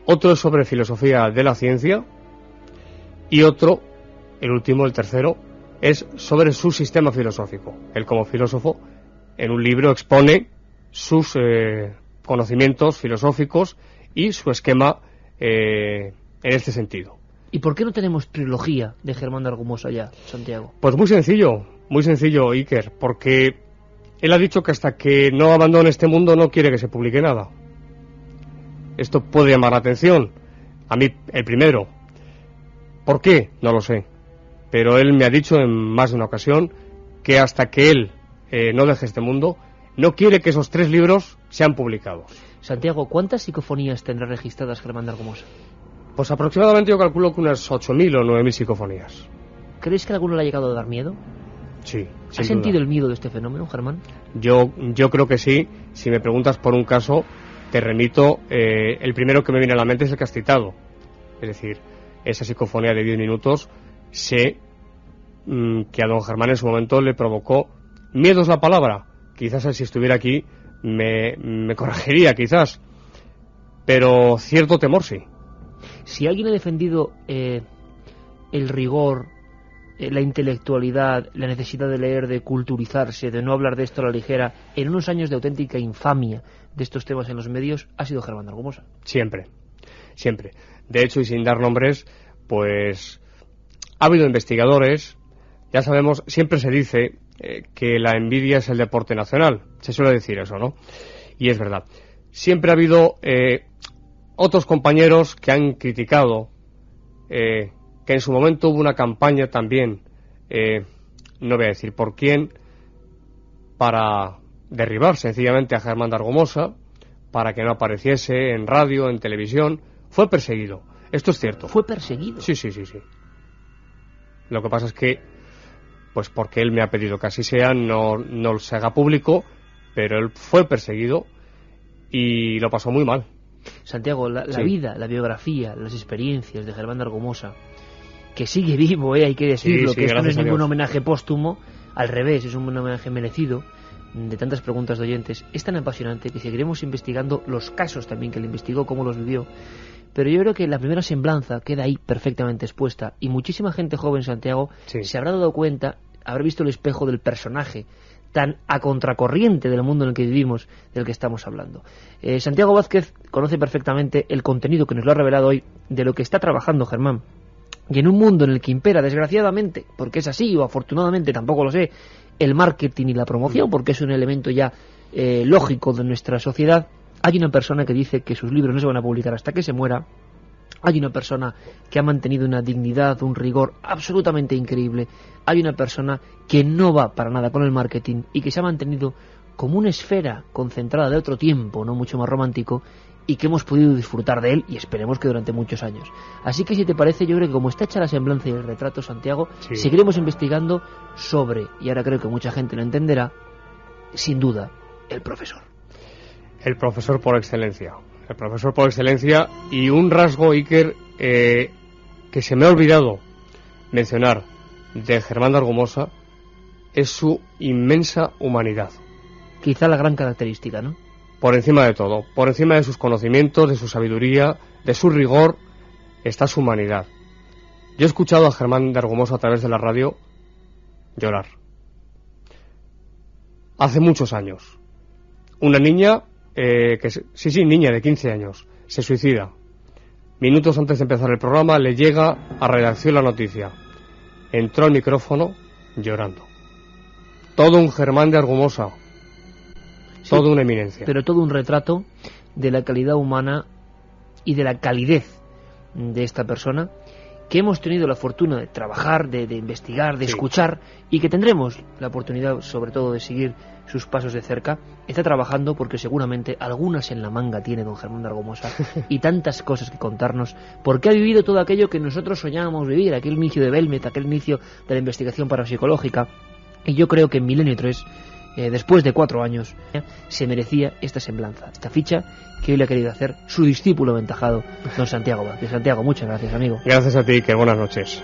Otro es sobre filosofía de la ciencia, y otro, el último, el tercero, es sobre su sistema filosófico. Él, como filósofo, en un libro expone sus conocimientos filosóficos y su esquema en este sentido. ¿Y por qué no tenemos trilogía de Germán de Argumosa ya, Santiago? Pues muy sencillo, Iker, porque él ha dicho que hasta que no abandone este mundo no quiere que se publique nada. Esto puede llamar la atención, a mí el primero. ¿Por qué? No lo sé. Pero él me ha dicho en más de una ocasión que hasta que él no deje este mundo, no quiere que esos 3 libros sean publicados. Santiago, ¿cuántas psicofonías tendrá registradas Germán de Argumosa? Pues aproximadamente yo calculo que unas 8.000 o 9.000 psicofonías. ¿Crees que a alguno le ha llegado a dar miedo? Sí. ¿Has sentido el miedo de este fenómeno, Germán? Yo creo que sí. Si me preguntas por un caso, te remito, el primero que me viene a la mente es el que has citado. Es decir, esa psicofonía de 10 minutos, sé que a don Germán en su momento le provocó, miedo es la palabra, quizás si estuviera aquí me corregiría, quizás, pero cierto temor sí. Si alguien ha defendido el rigor, la intelectualidad, la necesidad de leer, de culturizarse, de no hablar de esto a la ligera, en unos años de auténtica infamia de estos temas en los medios, ha sido Germán de Argumosa. Siempre. De hecho, y sin dar nombres, pues ha habido investigadores, ya sabemos, siempre se dice que la envidia es el deporte nacional, se suele decir eso, ¿no? Y es verdad. Siempre ha habido otros compañeros que han criticado que en su momento hubo una campaña también, no voy a decir por quién, para derribar sencillamente a Germán de Argumosa, para que no apareciese en radio, en televisión. Fue perseguido, esto es cierto. ¿Fue perseguido? Sí. Lo que pasa es que, pues porque él me ha pedido que así sea, no se haga público, pero él fue perseguido y lo pasó muy mal. Santiago, la vida, la biografía, las experiencias de Germán de Argumosa, que sigue vivo, hay que decirlo, que esto no es ningún homenaje póstumo, al revés, es un homenaje merecido, de tantas preguntas de oyentes, es tan apasionante que seguiremos investigando los casos también que él investigó, cómo los vivió, pero yo creo que la primera semblanza queda ahí perfectamente expuesta, y muchísima gente joven, Santiago, se habrá dado cuenta, habrá visto el espejo del personaje tan a contracorriente del mundo en el que vivimos, del que estamos hablando. Santiago Vázquez conoce perfectamente el contenido que nos lo ha revelado hoy de lo que está trabajando Germán. Y en un mundo en el que impera, desgraciadamente, porque es así, o afortunadamente, tampoco lo sé, el marketing y la promoción, porque es un elemento ya lógico de nuestra sociedad, Hay una persona que dice que sus libros no se van a publicar hasta que se muera. Hay una persona que ha mantenido una dignidad, un rigor absolutamente increíble. Hay una persona que no va para nada con el marketing y que se ha mantenido como una esfera concentrada de otro tiempo, no mucho más romántico, y que hemos podido disfrutar de él y esperemos que durante muchos años. Así que si te parece, yo creo que como está hecha la semblanza y el retrato, Santiago, Sí. seguiremos investigando sobre, y ahora creo que mucha gente lo entenderá, sin duda, el profesor. El profesor por excelencia. El profesor por excelencia, y un rasgo, Iker, que se me ha olvidado mencionar de Germán de Argumosa, es su inmensa humanidad. Quizá la gran característica, ¿no? Por encima de todo, por encima de sus conocimientos, de su sabiduría, de su rigor, está su humanidad. Yo he escuchado a Germán de Argumosa a través de la radio llorar. Hace muchos años. Una niña, niña de 15 años, se suicida. Minutos antes de empezar el programa le llega a redacción la noticia. Entró al micrófono llorando. Todo un Germán de Argumosa. Sí, todo una eminencia. Pero todo un retrato de la calidad humana y de la calidez de esta persona, que hemos tenido la fortuna de trabajar, de investigar, de escuchar, y que tendremos la oportunidad sobre todo de seguir sus pasos de cerca. Está trabajando porque seguramente algunas en la manga tiene don Germán de Argumosa y tantas cosas que contarnos, porque ha vivido todo aquello que nosotros soñábamos vivir, aquel inicio de Belmet, aquel inicio de la investigación parapsicológica. Y yo creo que en Milenio 3, después de 4 años, se merecía esta semblanza, esta ficha que hoy le ha querido hacer su discípulo aventajado, don Santiago Vázquez. Santiago, muchas gracias, amigo. Gracias a ti, que buenas noches.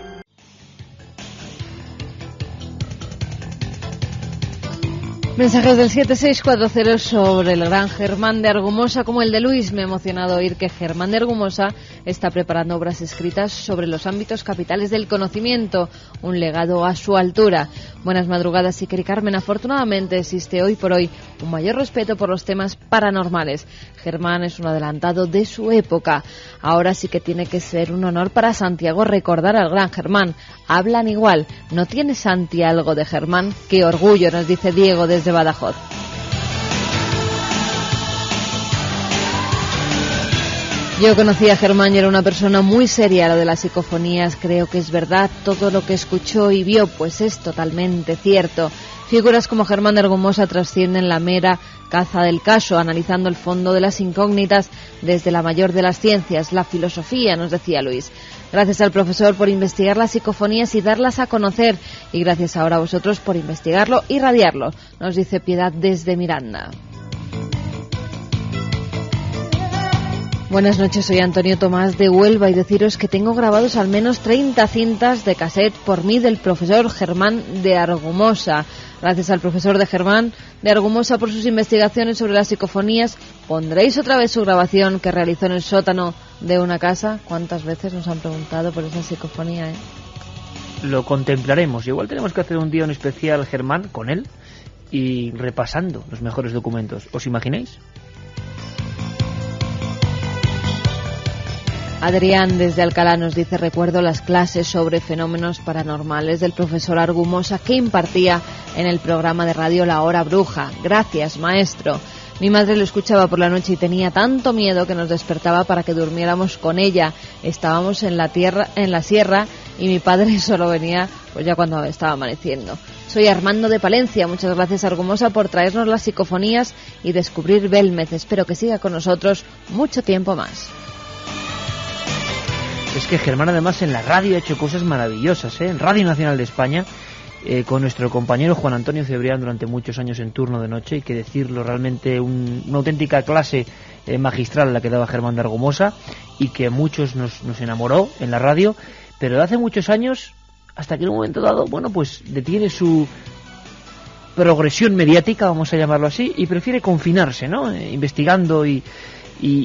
Mensajes del 7640 sobre el gran Germán de Argumosa, como el de Luis. Me ha emocionado oír que Germán de Argumosa está preparando obras escritas sobre los ámbitos capitales del conocimiento, un legado a su altura. Buenas madrugadas, Iker y Carmen. Afortunadamente existe hoy por hoy un mayor respeto por los temas paranormales. Germán es un adelantado de su época. Ahora sí que tiene que ser un honor para Santiago recordar al gran Germán. Hablan igual. ¿No tiene Santi algo de Germán? ¡Qué orgullo!, nos dice Diego desde Badajoz. Yo conocí a Germán y era una persona muy seria. Lo de las psicofonías, creo que es verdad. Todo lo que escuchó y vio, pues es totalmente cierto. Figuras como Germán de Argumosa trascienden la mera caza del caso, analizando el fondo de las incógnitas desde la mayor de las ciencias, la filosofía, nos decía Luis. Gracias al profesor por investigar las psicofonías y darlas a conocer, y gracias ahora a vosotros por investigarlo y radiarlo, nos dice Piedad desde Miranda. Buenas noches, soy Antonio Tomás de Huelva y deciros que tengo grabados al menos 30 cintas de cassette por mí del profesor Germán de Argumosa. Gracias al profesor de Germán de Argumosa por sus investigaciones sobre las psicofonías. ¿Pondréis otra vez su grabación que realizó en el sótano de una casa? ¿Cuántas veces nos han preguntado por esa psicofonía, Lo contemplaremos. Igual tenemos que hacer un día un especial Germán con él y repasando los mejores documentos. ¿Os imagináis? Adrián desde Alcalá nos dice: recuerdo las clases sobre fenómenos paranormales del profesor Argumosa que impartía en el programa de radio La Hora Bruja. Gracias, maestro. Mi madre lo escuchaba por la noche y tenía tanto miedo que nos despertaba para que durmiéramos con ella. Estábamos en la sierra y mi padre solo venía pues ya cuando estaba amaneciendo. Soy Armando de Palencia. Muchas gracias, Argumosa, por traernos las psicofonías y descubrir Belmez. Espero que siga con nosotros mucho tiempo más. Es que Germán además en la radio ha hecho cosas maravillosas, en Radio Nacional de España, con nuestro compañero Juan Antonio Cebrián durante muchos años en turno de noche. Hay que decirlo, realmente una auténtica clase magistral la que daba Germán de Argumosa y que a muchos nos enamoró en la radio, pero de hace muchos años, hasta que en un momento dado, bueno, pues detiene su progresión mediática, vamos a llamarlo así, y prefiere confinarse, ¿no? Investigando y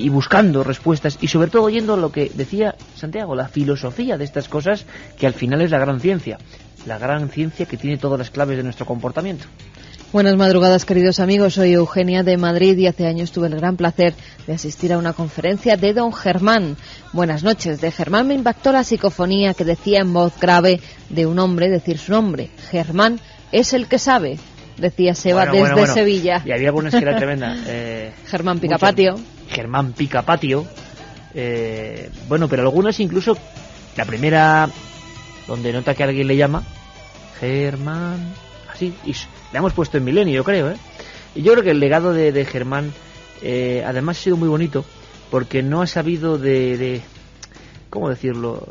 buscando respuestas y sobre todo oyendo lo que decía Santiago, la filosofía de estas cosas, que al final es la gran ciencia que tiene todas las claves de nuestro comportamiento. Buenas madrugadas, queridos amigos. Soy Eugenia de Madrid y hace años tuve el gran placer de asistir a una conferencia de don Germán. Buenas noches. De Germán me impactó la psicofonía que decía en voz grave de un hombre decir su nombre: Germán es el que sabe. decía Seba desde Sevilla. Y había algunas que era tremenda. Germán Picapatio. Germán Picapatio. Bueno, pero algunas incluso, la primera, donde nota que alguien le llama, Germán, así, y le hemos puesto en Milenio, yo creo, Y yo creo que el legado de Germán, además ha sido muy bonito, porque no ha sabido de ¿cómo decirlo?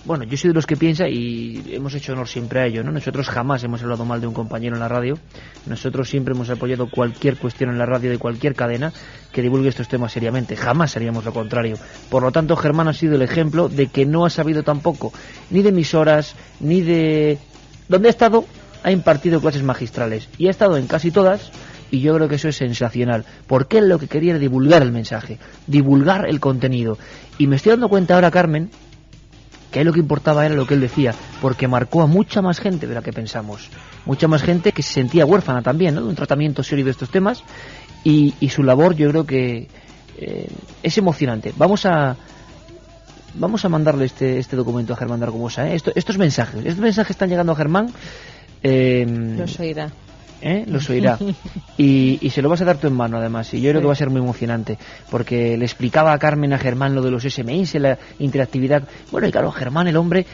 Bueno, yo soy de los que piensa, y hemos hecho honor siempre a ello, ¿no? Nosotros jamás hemos hablado mal de un compañero en la radio. Nosotros siempre hemos apoyado cualquier cuestión en la radio de cualquier cadena que divulgue estos temas seriamente. Jamás haríamos lo contrario. Por lo tanto, Germán ha sido el ejemplo de que no ha sabido tampoco ni de emisoras, ni de... Donde ha estado, ha impartido clases magistrales. Y ha estado en casi todas, y yo creo que eso es sensacional, porque él lo que quería era divulgar el mensaje, divulgar el contenido. Y me estoy dando cuenta ahora, Carmen, que ahí lo que importaba era lo que él decía, porque marcó a mucha más gente de la que pensamos, mucha más gente que se sentía huérfana también, ¿no?, de un tratamiento serio de estos temas, y su labor yo creo que es emocionante. Vamos a mandarle este documento a Germán de Argumosa, estos mensajes están llegando a Germán. Los oirá. Los oirá. Y se lo vas a dar tú en mano, además. Y yo creo que va a ser muy emocionante, porque le explicaba a Carmen, a Germán, lo de los SMS, la interactividad. Bueno, y claro, Germán, el hombre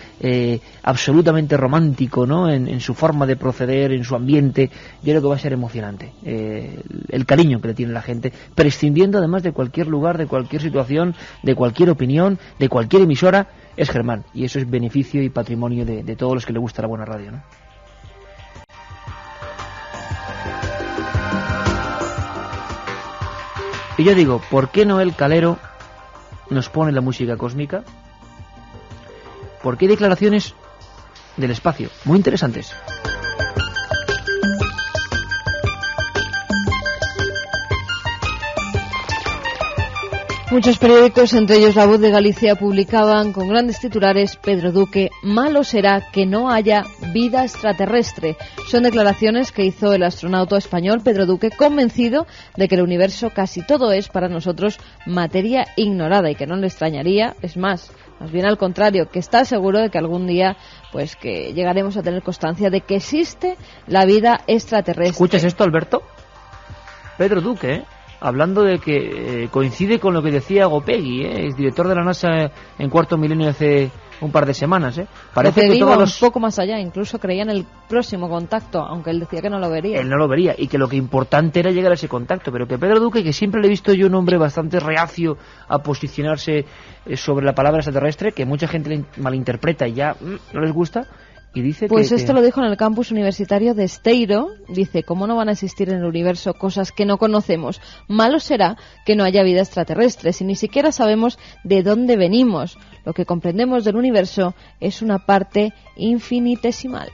absolutamente romántico, ¿no?, en su forma de proceder, en su ambiente. Yo creo que va a ser emocionante el cariño que le tiene la gente, prescindiendo además de cualquier lugar, de cualquier situación, de cualquier opinión, de cualquier emisora. Es Germán, y eso es beneficio y patrimonio de todos los que le gusta la buena radio, ¿no? Y yo digo, ¿por qué no el Calero nos pone la música cósmica? Porque hay declaraciones del espacio muy interesantes. Muchos periódicos, entre ellos La Voz de Galicia, publicaban con grandes titulares: Pedro Duque, malo será que no haya vida extraterrestre. Son declaraciones que hizo el astronauta español Pedro Duque, convencido de que el universo casi todo es para nosotros materia ignorada, y que no le extrañaría, es más bien al contrario, que está seguro de que algún día pues que llegaremos a tener constancia de que existe la vida extraterrestre. ¿Escuchas esto, Alberto? Pedro Duque, hablando de que coincide con lo que decía Gopegui, es director de la NASA en Cuarto Milenio hace un par de semanas. Parece que todos un poco más allá, incluso creía en el próximo contacto, aunque él decía que no lo vería. Él no lo vería, y que lo que importante era llegar a ese contacto, pero que Pedro Duque, que siempre le he visto yo un hombre bastante reacio a posicionarse sobre la palabra extraterrestre, que mucha gente le malinterpreta y ya no les gusta. Y dice pues esto lo dijo en el campus universitario de Esteiro. Dice: ¿cómo no van a existir en el universo cosas que no conocemos? Malo será que no haya vida extraterrestre si ni siquiera sabemos de dónde venimos. Lo que comprendemos del universo es una parte infinitesimal.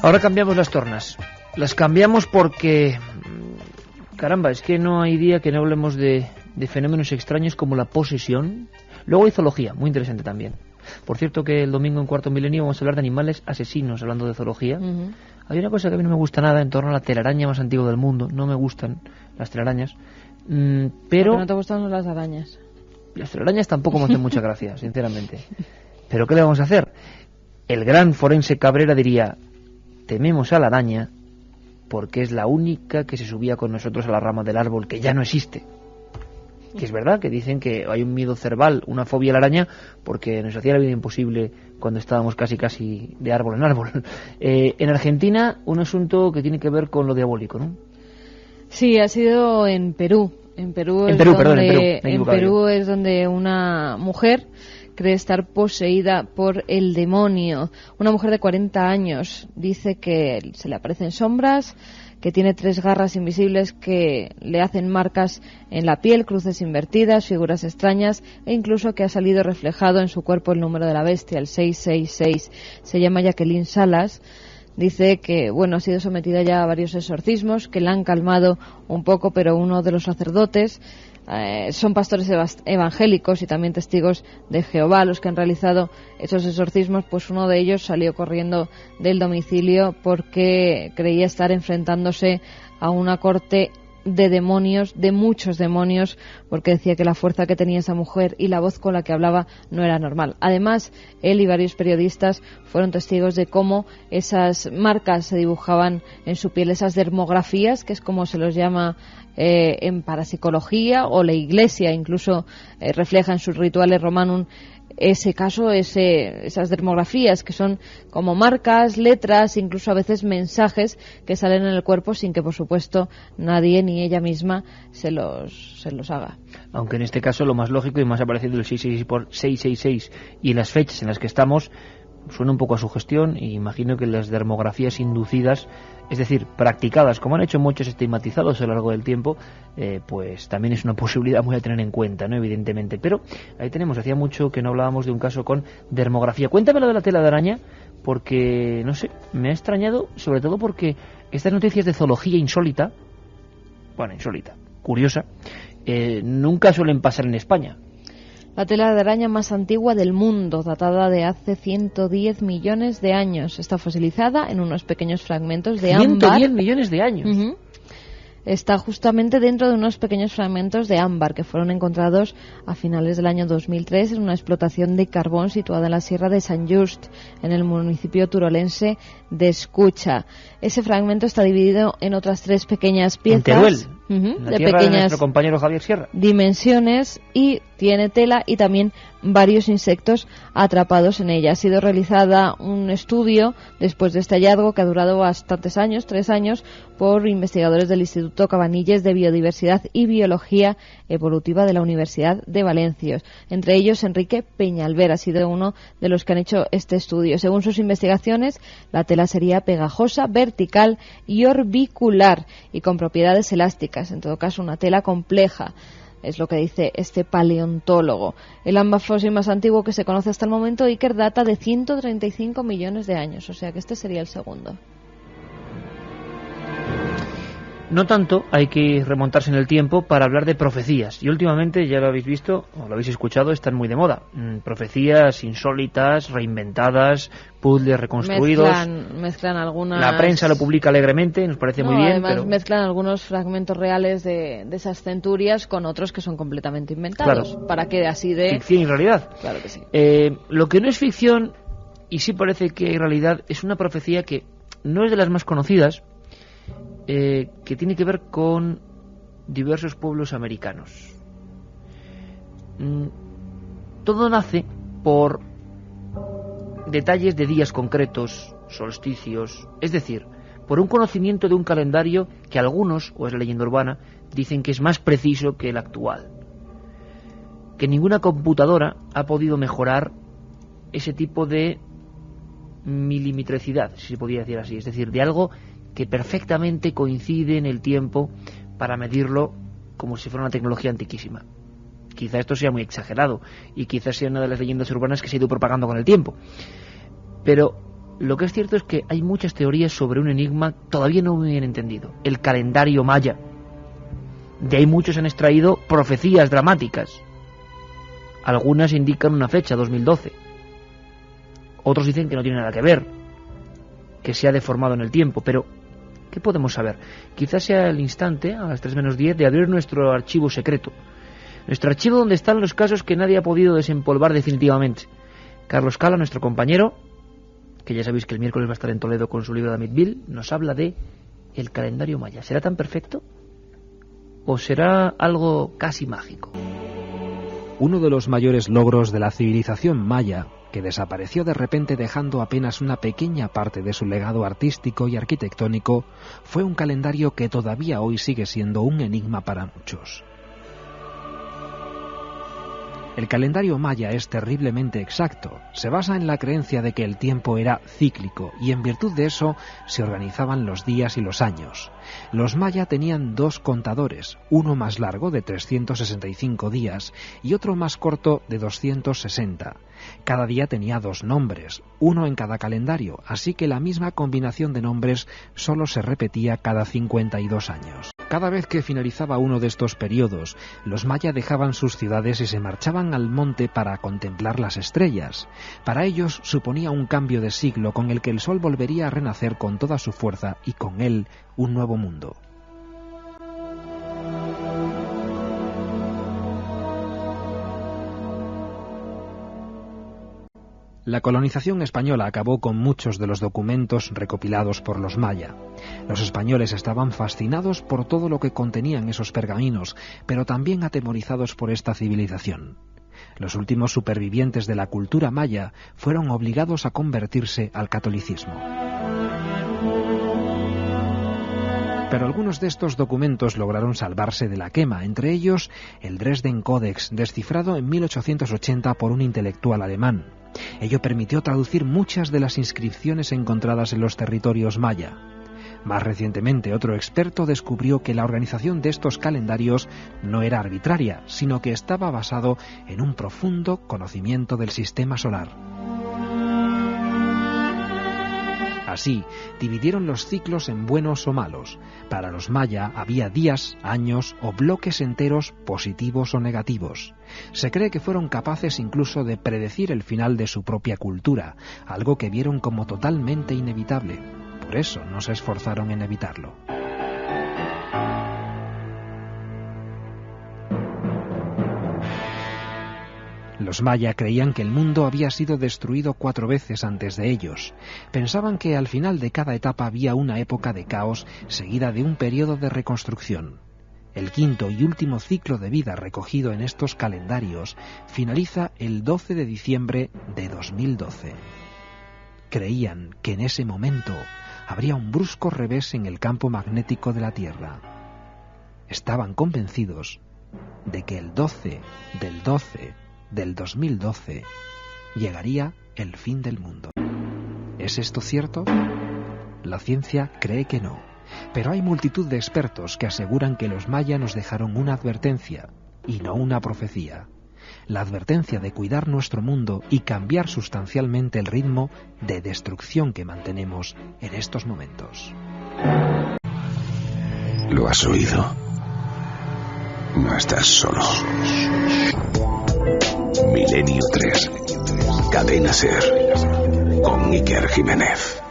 Ahora cambiamos las tornas. Las cambiamos porque, caramba, es que no hay día que no hablemos de fenómenos extraños como la posesión. Luego hay zoología, muy interesante también. Por cierto, que el domingo en Cuarto Milenio vamos a hablar de animales asesinos, hablando de zoología. Hay una cosa que a mí no me gusta nada en torno a la telaraña más antigua del mundo. No me gustan las telarañas, pero... ¿No te gustan las arañas? Las telarañas tampoco me hacen mucha gracia, sinceramente. Pero ¿qué le vamos a hacer? El gran forense Cabrera diría: tememos a la araña porque es la única que se subía con nosotros a la rama del árbol, que ya no existe. Que es verdad que dicen que hay un miedo cerval, una fobia a la araña, porque nos hacía la vida imposible cuando estábamos casi de árbol en árbol. En Argentina, un asunto que tiene que ver con lo diabólico, ¿no? Sí, ha sido en Perú. En Perú es donde una mujer cree estar poseída por el demonio. Una mujer de 40 años dice que se le aparecen sombras, que tiene 3 garras invisibles que le hacen marcas en la piel, cruces invertidas, figuras extrañas, e incluso que ha salido reflejado en su cuerpo el número de la bestia, el 666. Se llama Jacqueline Salas. Dice que, ha sido sometida ya a varios exorcismos, que la han calmado un poco, pero uno de los sacerdotes, son pastores evangélicos y también testigos de Jehová los que han realizado esos exorcismos, pues uno de ellos salió corriendo del domicilio porque creía estar enfrentándose a una corte de demonios, de muchos demonios, porque decía que la fuerza que tenía esa mujer y la voz con la que hablaba no era normal. Además, él y varios periodistas fueron testigos de cómo esas marcas se dibujaban en su piel, esas dermografías, que es como se los llama en parapsicología, o la Iglesia incluso refleja en sus rituales romanum esas dermografías, que son como marcas, letras, incluso a veces mensajes que salen en el cuerpo sin que, por supuesto, nadie ni ella misma se los haga. Aunque en este caso lo más lógico y más apareciendo el 666 por 666 y las fechas en las que estamos suena un poco a sugestión, y imagino que las dermografías inducidas, es decir, practicadas, como han hecho muchos estigmatizados a lo largo del tiempo, pues también es una posibilidad muy a tener en cuenta, ¿no? Evidentemente. Pero ahí tenemos, hacía mucho que no hablábamos de un caso con dermografía. Cuéntame lo de la tela de araña, porque, no sé, me ha extrañado, sobre todo porque estas noticias de zoología insólita, curiosa, nunca suelen pasar en España. La tela de araña más antigua del mundo, datada de hace 110 millones de años. Está fosilizada en unos pequeños fragmentos de ámbar. 110 millones de años. Está justamente dentro de unos pequeños fragmentos de ámbar que fueron encontrados a finales del año 2003 en una explotación de carbón situada en la sierra de Sant Just, en el municipio turolense de Escucha. Ese fragmento está dividido en otras 3 pequeñas piezas de pequeñas de nuestro compañero Javier Sierra. Dimensiones, y tiene tela y también varios insectos atrapados en ella. Ha sido realizada un estudio después de este hallazgo que ha durado bastantes años, 3 años, por investigadores del Instituto Cabanilles de Biodiversidad y Biología Evolutiva de la Universidad de Valencia. Entre ellos, Enrique Peñalver ha sido uno de los que han hecho este estudio. Según sus investigaciones, la tela sería pegajosa, vertical y orbicular, y con propiedades elásticas. En todo caso, una tela compleja, es lo que dice este paleontólogo. El ámbar fósil más antiguo que se conoce hasta el momento, Iker, data de 135 millones de años, o sea que este sería el segundo. No tanto hay que remontarse en el tiempo para hablar de profecías, y últimamente, ya lo habéis visto o lo habéis escuchado, están muy de moda. Profecías insólitas, reinventadas, puzzles reconstruidos. Mezclan algunas... La prensa lo publica alegremente, nos parece muy bien. Además, pero mezclan algunos fragmentos reales de esas centurias con otros que son completamente inventados, claro, para que así de... Ficción y realidad. Claro que sí. Lo que no es ficción, y sí parece que hay realidad, es una profecía que no es de las más conocidas, que tiene que ver con diversos pueblos americanos. Todo nace por detalles de días concretos, solsticios, es decir, por un conocimiento de un calendario que algunos, o es la leyenda urbana, dicen que es más preciso que el actual, que ninguna computadora ha podido mejorar ese tipo de milimetricidad, si se podría decir así, es decir, de algo que perfectamente coincide en el tiempo para medirlo como si fuera una tecnología antiquísima. Quizá esto sea muy exagerado y quizás sea una de las leyendas urbanas que se ha ido propagando con el tiempo. Pero lo que es cierto es que hay muchas teorías sobre un enigma todavía no muy bien entendido, el calendario maya. De ahí muchos han extraído profecías dramáticas. Algunas indican una fecha, 2012. Otros dicen que no tiene nada que ver, que se ha deformado en el tiempo, pero ¿qué podemos saber? Quizás sea el instante, a las 3 menos 10, de abrir nuestro archivo secreto. Nuestro archivo donde están los casos que nadie ha podido desempolvar definitivamente. Carlos Cala, nuestro compañero, que ya sabéis que el miércoles va a estar en Toledo con su libro de Amityville, nos habla de el calendario maya. ¿Será tan perfecto? ¿O será algo casi mágico? Uno de los mayores logros de la civilización maya, que desapareció de repente dejando apenas una pequeña parte de su legado artístico y arquitectónico, fue un calendario que todavía hoy sigue siendo un enigma para muchos. El calendario maya es terriblemente exacto. Se basa en la creencia de que el tiempo era cíclico y en virtud de eso se organizaban los días y los años. Los maya tenían 2 contadores, uno más largo de 365 días y otro más corto de 260. Cada día tenía 2 nombres, uno en cada calendario, así que la misma combinación de nombres solo se repetía cada 52 años. Cada vez que finalizaba uno de estos periodos, los maya dejaban sus ciudades y se marchaban al monte para contemplar las estrellas. Para ellos suponía un cambio de siglo con el que el sol volvería a renacer con toda su fuerza y con él un nuevo mundo. La colonización española acabó con muchos de los documentos recopilados por los maya. Los españoles estaban fascinados por todo lo que contenían esos pergaminos, pero también atemorizados por esta civilización. Los últimos supervivientes de la cultura maya fueron obligados a convertirse al catolicismo. Pero algunos de estos documentos lograron salvarse de la quema, entre ellos el Dresden Codex, descifrado en 1880 por un intelectual alemán. Ello permitió traducir muchas de las inscripciones encontradas en los territorios maya. Más recientemente, otro experto descubrió que la organización de estos calendarios no era arbitraria, sino que estaba basado en un profundo conocimiento del sistema solar. Así, dividieron los ciclos en buenos o malos. Para los maya había días, años o bloques enteros positivos o negativos. Se cree que fueron capaces incluso de predecir el final de su propia cultura, algo que vieron como totalmente inevitable. Por eso no se esforzaron en evitarlo. Los maya creían que el mundo había sido destruido 4 veces antes de ellos. Pensaban que al final de cada etapa había una época de caos seguida de un periodo de reconstrucción. El quinto y último ciclo de vida recogido en estos calendarios finaliza el 12 de diciembre de 2012. Creían que en ese momento habría un brusco revés en el campo magnético de la Tierra. Estaban convencidos de que el 12 del 12 del 2012 llegaría el fin del mundo. ¿Es esto cierto? La ciencia cree que no, pero hay multitud de expertos que aseguran que los mayas nos dejaron una advertencia y no una profecía. La advertencia de cuidar nuestro mundo y cambiar sustancialmente el ritmo de destrucción que mantenemos en estos momentos. ¿Lo has oído? No estás solo. Milenio 3, Cadena SER, con Iker Jiménez.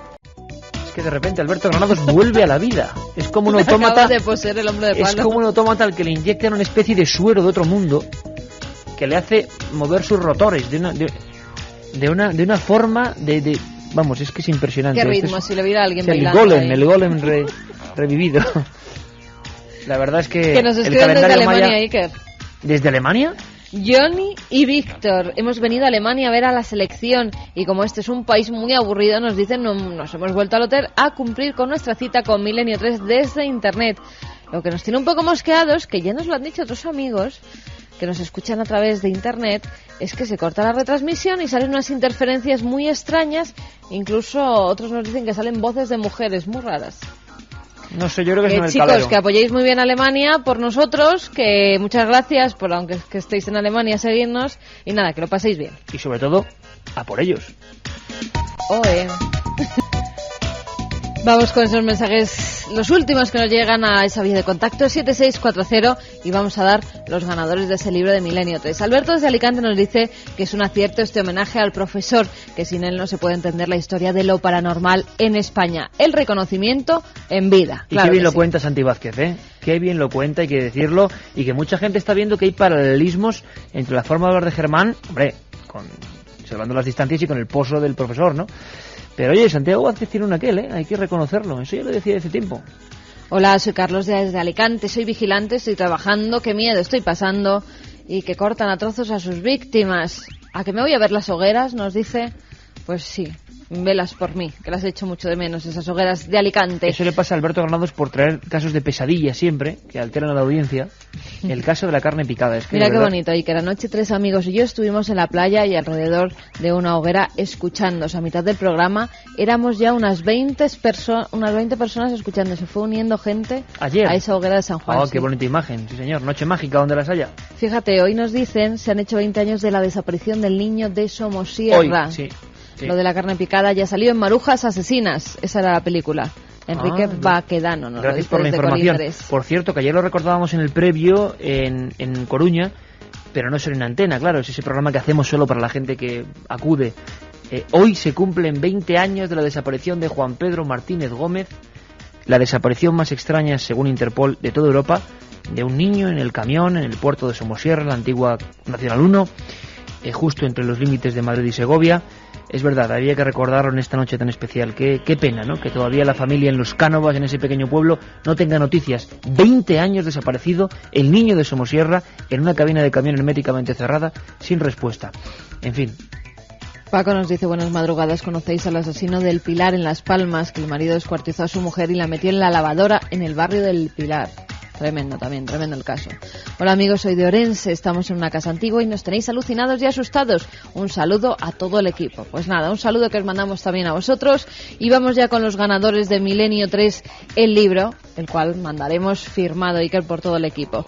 Es que de repente Alberto Granados vuelve a la vida. Es como un autómata. De poseer el hombre de palo. Es como un autómata al que le inyectan una especie de suero de otro mundo que le hace mover sus rotores de una forma de vamos, es que es impresionante. Qué ritmo, si le viera a alguien bailando. El golem ahí. Revivido. La verdad es que nos el escriben calendario desde Alemania, maya, Iker. ¿Desde Alemania? Johnny y Víctor, hemos venido a Alemania a ver a la selección y como este es un país muy aburrido, nos dicen, nos hemos vuelto al hotel a cumplir con nuestra cita con Milenio 3 desde internet. Lo que nos tiene un poco mosqueados, que ya nos lo han dicho otros amigos que nos escuchan a través de internet, es que se corta la retransmisión y salen unas interferencias muy extrañas, incluso otros nos dicen que salen voces de mujeres muy raras. No sé, yo creo que es el chicos, calero. que apoyéis muy bien a Alemania por nosotros, que muchas gracias por, aunque que estéis en Alemania, seguirnos, y nada, que lo paséis bien. Y sobre todo, a por ellos. Vamos con esos mensajes, los últimos que nos llegan a esa vía de contacto, 7640, y vamos a dar los ganadores de ese libro de Milenio 3. Alberto desde Alicante nos dice que es un acierto este homenaje al profesor, que sin él no se puede entender la historia de lo paranormal en España. El reconocimiento en vida. Y claro, qué bien lo cuenta Santi Vázquez, ¿eh? Qué bien lo cuenta, hay que decirlo, y que mucha gente está viendo que hay paralelismos entre la forma de hablar de Germán, hombre, observando las distancias y con el pozo del profesor, ¿no? Pero oye, Santiago Vázquez tiene un aquel, hay que reconocerlo, eso ya lo decía hace tiempo. Hola, soy Carlos desde Alicante, soy vigilante, estoy trabajando, qué miedo estoy pasando, y que cortan a trozos a sus víctimas. ¿A que me voy a ver las hogueras? Nos dice. Pues sí, velas por mí, que las he hecho mucho de menos, esas hogueras de Alicante. Eso le pasa a Alberto Granados por traer casos de pesadilla siempre, que alteran a la audiencia. El caso de la carne picada. Es que mira qué bonito, y que la noche 3 amigos y yo estuvimos en la playa y alrededor de una hoguera escuchándose. A mitad del programa éramos ya unas 20 personas escuchando. Se fue uniendo gente ayer a esa hoguera de San Juan. Oh, qué bonita imagen, sí señor. Noche mágica donde las haya. Fíjate, hoy nos dicen, se han hecho 20 años de la desaparición del niño de Somosierra. Hoy, sí. Lo de la carne picada ya salió en Marujas Asesinas. Esa era la película. Enrique Baquedano. Gracias por la información. Por cierto, que ayer lo recordábamos en el previo en Coruña, pero no solo en antena, claro, es ese programa que hacemos solo para la gente que acude. Hoy se cumplen 20 años de la desaparición de Juan Pedro Martínez Gómez, la desaparición más extraña, según Interpol, de toda Europa, de un niño en el camión, en el puerto de Somosierra, la antigua Nacional 1, justo entre los límites de Madrid y Segovia. Es verdad, había que recordarlo en esta noche tan especial. Qué pena, ¿no? Que todavía la familia en Los Cánovas, en ese pequeño pueblo, no tenga noticias. 20 años desaparecido, el niño de Somosierra, en una cabina de camión herméticamente cerrada, sin respuesta. En fin. Paco nos dice, buenas madrugadas, ¿conocéis al asesino del Pilar en Las Palmas? Que el marido descuartizó a su mujer y la metió en la lavadora en el barrio del Pilar. Tremendo también, tremendo el caso. Hola amigos, soy de Orense, estamos en una casa antigua y nos tenéis alucinados y asustados. Un saludo a todo el equipo. Pues nada, un saludo que os mandamos también a vosotros y vamos ya con los ganadores de Milenio 3, el libro, el cual mandaremos firmado, Iker, por todo el equipo.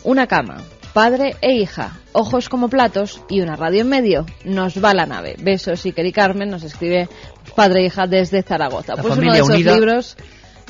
Una cama, padre e hija, ojos como platos y una radio en medio. Nos va la nave. Besos, Iker y Carmen, nos escribe padre e hija desde Zaragoza. Pues uno de esos libros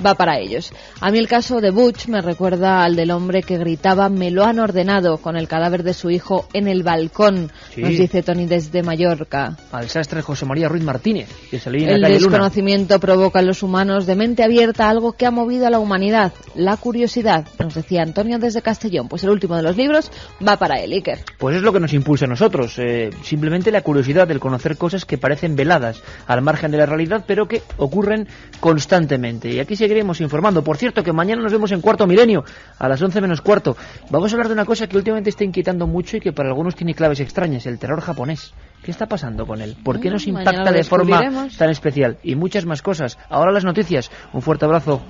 va para ellos. A mí el caso de Butch me recuerda al del hombre que gritaba "me lo han ordenado" con el cadáver de su hijo en el balcón, sí. Nos dice Tony desde Mallorca. Al sastre José María Ruiz Martínez, que se leía en la calle Luna. El desconocimiento provoca en los humanos de mente abierta algo que ha movido a la humanidad, la curiosidad, nos decía Antonio desde Castellón. Pues el último de los libros va para él, Iker. Pues es lo que nos impulsa a nosotros, simplemente la curiosidad del conocer cosas que parecen veladas al margen de la realidad, pero que ocurren constantemente. Y aquí seguiremos informando. Por cierto, que mañana nos vemos en Cuarto Milenio, a las 11 menos cuarto. Vamos a hablar de una cosa que últimamente está inquietando mucho y que para algunos tiene claves extrañas, el terror japonés. ¿Qué está pasando con él? ¿Por qué nos impacta de forma tan especial? Y muchas más cosas. Ahora las noticias. Un fuerte abrazo.